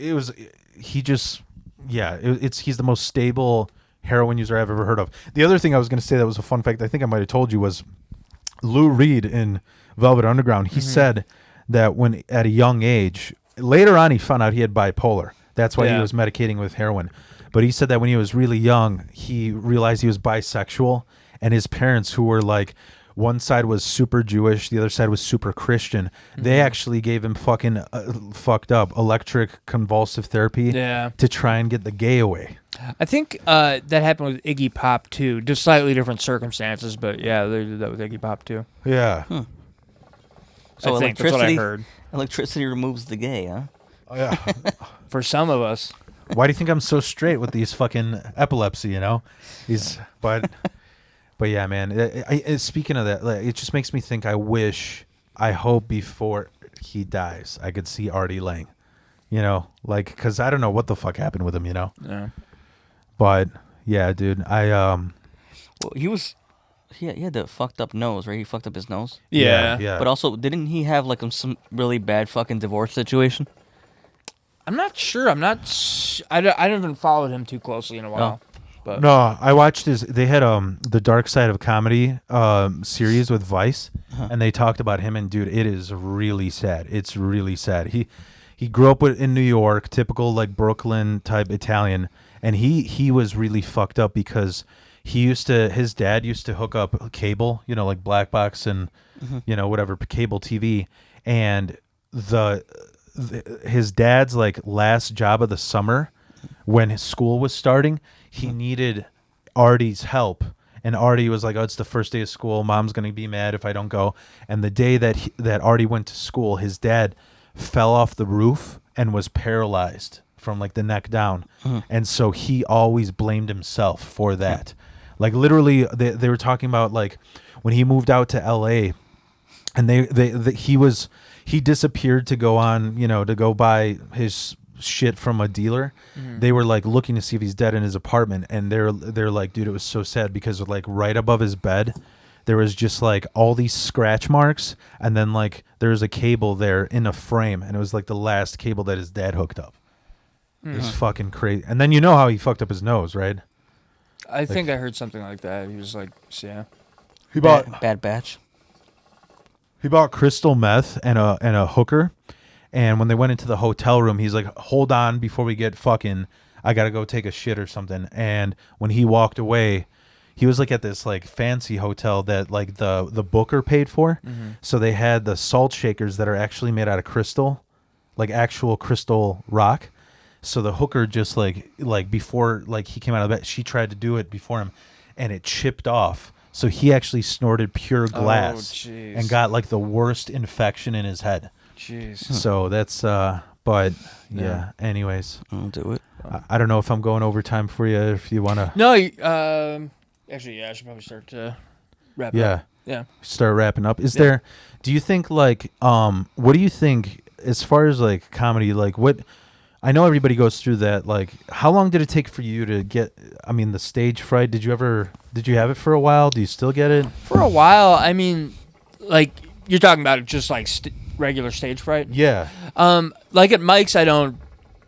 the most stable heroin user I've ever heard of. The other thing I was going to say that was a fun fact, I think I might have told you, was Lou Reed in Velvet Underground, he said that when at a young age, later on he found out he had bipolar. That's why he was medicating with heroin. But he said that when he was really young, he realized he was bisexual, and his parents, who were like, one side was super Jewish, the other side was super Christian. They actually gave him fucking fucked up electric convulsive therapy to try and get the gay away. I think that happened with Iggy Pop too, just slightly different circumstances, but yeah, they did that with Iggy Pop too. Yeah. So I think that's what I heard. Electricity removes the gay, huh? Oh, yeah. For some of us. Why do you think I'm so straight with these fucking epilepsy, you know? But yeah, man, speaking of that, like, it just makes me think I hope before he dies, I could see Artie Lang, you know? Like, because I don't know what the fuck happened with him, you know? Yeah. But, yeah, dude, Well, he had the fucked up nose, right? He fucked up his nose. Yeah. Yeah. But also, didn't he have like some really bad fucking divorce situation? I'm not sure. I haven't followed him too closely in a while. But No, I watched they had the Dark Side of Comedy series with Vice, and they talked about him, and dude, it is really sad. It's really sad. He grew up in New York, typical like Brooklyn type Italian, and he was really fucked up because his dad used to hook up cable, you know, like black box and you know, whatever, cable TV, and his dad's like last job of the summer when his school was starting, he needed Artie's help, and Artie was like, oh, it's the first day of school, mom's gonna be mad if I don't go. And the day that Artie went to school, his dad fell off the roof and was paralyzed from like the neck down, and so he always blamed himself for that. Like literally they were talking about like when he moved out to LA, and he disappeared to go on, you know, to go buy his shit from a dealer. They were like looking to see if he's dead in his apartment, and they're like, dude, it was so sad because like right above his bed there was just like all these scratch marks, and then like there was a cable there in a frame, and it was like the last cable that his dad hooked up. It was fucking crazy. And then you know how he fucked up his nose, right? I think I heard something like that. He was like, yeah. He bought Bad batch. He bought crystal meth and a hooker, and when they went into the hotel room, he's like, hold on before we get fucking, I gotta go take a shit or something. And when he walked away, he was like at this like fancy hotel that like the booker paid for. So they had the salt shakers that are actually made out of crystal, like actual crystal rock. So the hooker just like before like he came out of bed, she tried to do it before him, and it chipped off. So he actually snorted pure glass and got like the worst infection in his head. Jeez. So that's but yeah. Anyways, I'll do it. I don't know if I'm going overtime for you. If you want to, No, actually, yeah, I should probably start to wrap up. Yeah. Start wrapping up. Do you think like what do you think as far as like comedy, like what? I know everybody goes through that. Like, how long did it take for you to get? I mean, the stage fright. Did you have it for a while? Do you still get it? For a while, I mean, like you're talking about just like regular stage fright. Yeah. Like at Mike's, I don't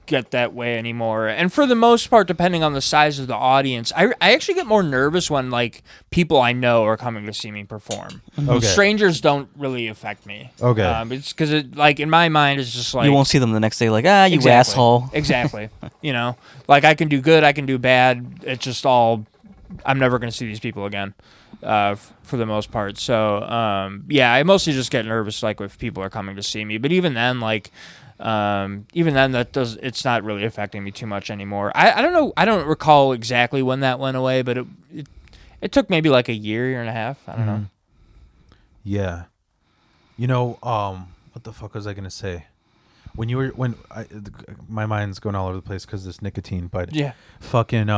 get that way anymore. And for the most part, depending on the size of the audience, I actually get more nervous when like people I know are coming to see me perform. Okay. Strangers don't really affect me. Okay. It's because it like in my mind it's just like You won't see them the next day like, you Exactly. asshole. Exactly. You know, like I can do good, I can do bad. It's just all. I'm never going to see these people again, for the most part. So yeah, I mostly just get nervous like if people are coming to see me. But even then, like. It's not really affecting me too much anymore. I don't know. I don't recall exactly when that went away, but it took maybe like a year and a half. I don't know. Yeah. You know, what the fuck was I gonna say? My mind's going all over the place because this nicotine, but Yeah. fucking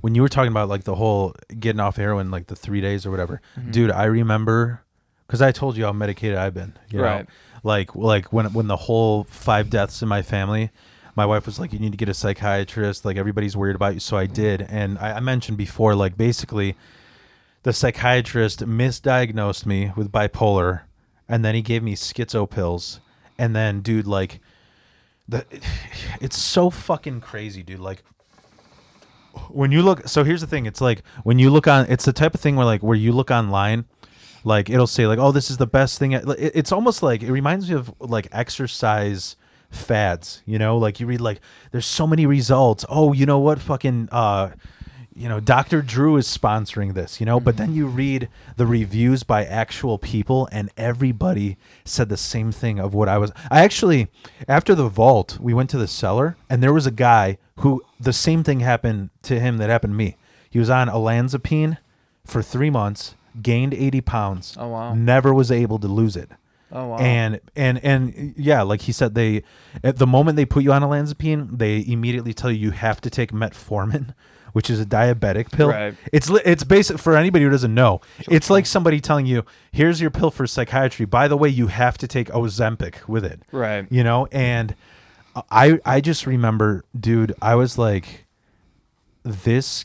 when you were talking about like the whole getting off heroin, like the 3 days or whatever, dude, I remember because I told you how medicated I've been. You Right. know? Like when the whole 5 deaths in my family, my wife was like, you need to get a psychiatrist. Like everybody's worried about you. So I did. And I mentioned before, like basically the psychiatrist misdiagnosed me with bipolar, and then he gave me schizo pills. And then dude, like it's so fucking crazy, dude. Like when you look, so here's the thing. It's like when you look on, it's the type of thing where like, where you look online, like it'll say like, oh, this is the best thing. It's almost like it reminds me of like exercise fads, you know, like you read like there's so many results. Oh, you know what, fucking Dr. Drew is sponsoring this, you know, but then you read the reviews by actual people and everybody said the same thing of what I actually, after the vault, we went to the cellar and there was a guy who the same thing happened to him that happened to me. He was on olanzapine for 3 months, gained 80 pounds. Oh, wow. Never was able to lose it. Oh, wow. And yeah, like he said, at the moment they put you on olanzapine, they immediately tell you have to take metformin, which is a diabetic pill. Right. It's basic for anybody who doesn't know. It's like somebody telling you, here's your pill for psychiatry. By the way, you have to take Ozempic with it. Right. You know, and I just remember, dude, I was like, this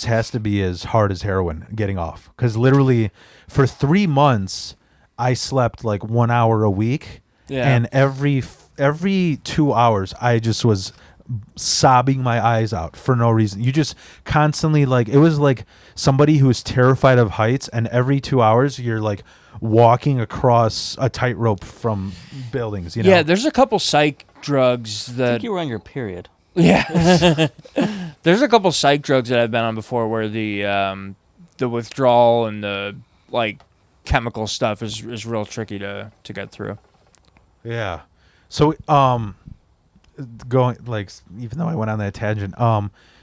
has to be as hard as heroin getting off. Because literally for 3 months, I slept like 1 hour a week. Yeah. And every 2 hours, I just was sobbing my eyes out for no reason. You just constantly like, it was like somebody who is terrified of heights, and every 2 hours you're like walking across a tightrope from buildings, you know? Yeah, there's a couple psych drugs I that think you were on your period. Yeah. There's a couple psych drugs that I've been on before where the withdrawal and the like chemical stuff is real tricky to get through. Yeah. So going like, even though I went on that tangent,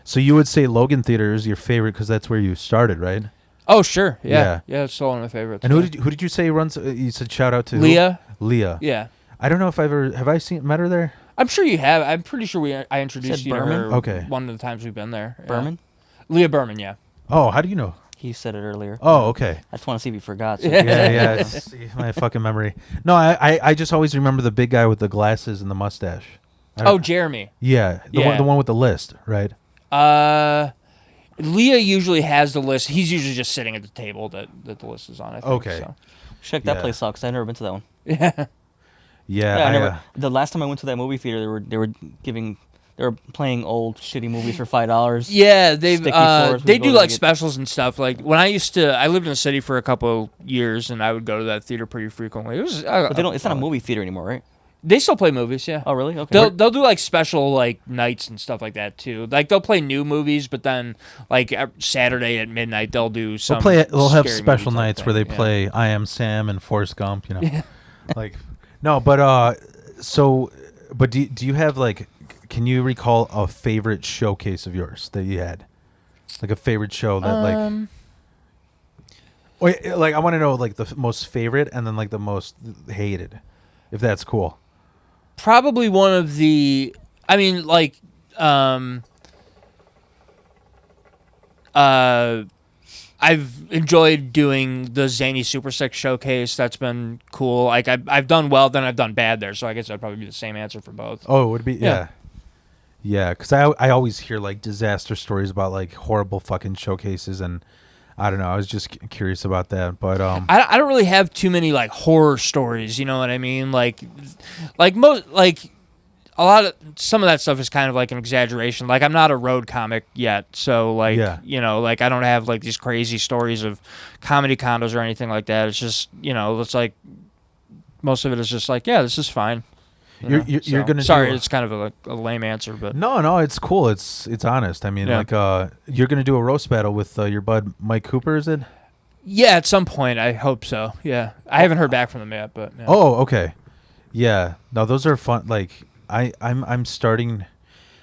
so you would say Logan Theater is your favorite because that's where you started, right? Oh sure, Yeah. yeah, yeah. It's still one of my favorites. And who did you say runs? You said shout out to Leah. Who? Leah. Yeah, I don't know if have I met her there? I'm sure you have. I'm pretty sure I introduced Said you to Berman? her. Okay. One of the times we've been there. Yeah. Berman? Leah Berman. Yeah. Oh, how do you know? He said it earlier. Oh, okay. I just want to see if you forgot. So Yeah. It's my fucking memory. No, I just always remember the big guy with the glasses and the mustache. Oh, Jeremy. Yeah, Yeah. the one with the list, right? Leah usually has the list. He's usually just sitting at the table that the list is on. I think, Okay. So. Check that Yeah. place out because I've never been to that one. Yeah. Yeah, I never. The last time I went to that movie theater, they were playing old shitty movies for $5. Yeah, they Sticky floors, they we go do there like to get- specials and stuff. Like when I lived in the city for a couple years, and I would go to that theater pretty frequently. It was, But they don't. It's not a movie theater anymore, right? They still play movies, yeah. Oh, really? Okay. They'll do like special like nights and stuff like that too. Like they'll play new movies, but then like Saturday at midnight they'll do some. They'll have scary special movie type nights where they thing, yeah. play I Am Sam and Forrest Gump. You know, like no, but but do you have like? Can you recall a favorite showcase of yours that you had? Like a favorite show that like. Wait, like I want to know like the most favorite and then like the most hated, if that's cool. Probably one of the. I mean, like, I've enjoyed doing the Zany Super Six showcase. That's been cool. Like I've done well, then I've done bad there. So I guess that'd probably be the same answer for both. Oh, it would be Yeah. yeah. Because I always hear like disaster stories about like horrible fucking showcases, and I don't know. I was just curious about that, but I don't really have too many like horror stories. You know what I mean? Like some of that stuff is kind of like an exaggeration. Like I'm not a road comic yet, so like like I don't have like these crazy stories of comedy condos or anything like that. It's just it's like most of it is just like this is fine. You're gonna. Sorry, it's kind of a lame answer, but no, it's cool. It's honest. I mean, like you're gonna do a roast battle with your bud Mike Cooper, is it? yeah, at some point I hope so. Yeah, I haven't heard back from them yet, but yeah. Oh, okay. Yeah. No, those are fun. Like I'm starting,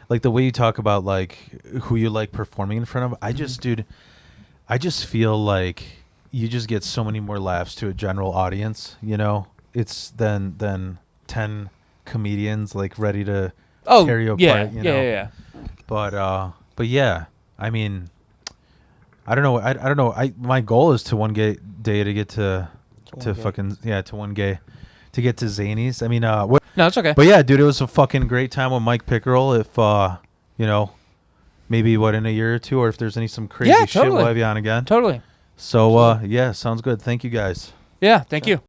like the way you talk about like who you like performing in front of. I just feel like you just get so many more laughs to a general audience. You know, it's than 10 comedians like ready to tear you apart. You know? Yeah. But yeah, I mean, I don't know. I don't know. My goal is to one day to get to one gay to get to Zanies. I mean, No, it's okay. but yeah, dude, it was a fucking great time with Mike Pickerl. If maybe in a year or two, or if there's some crazy shit, totally. we'll have you on again. Totally. So yeah, sounds good. Thank you guys. Yeah, thank you.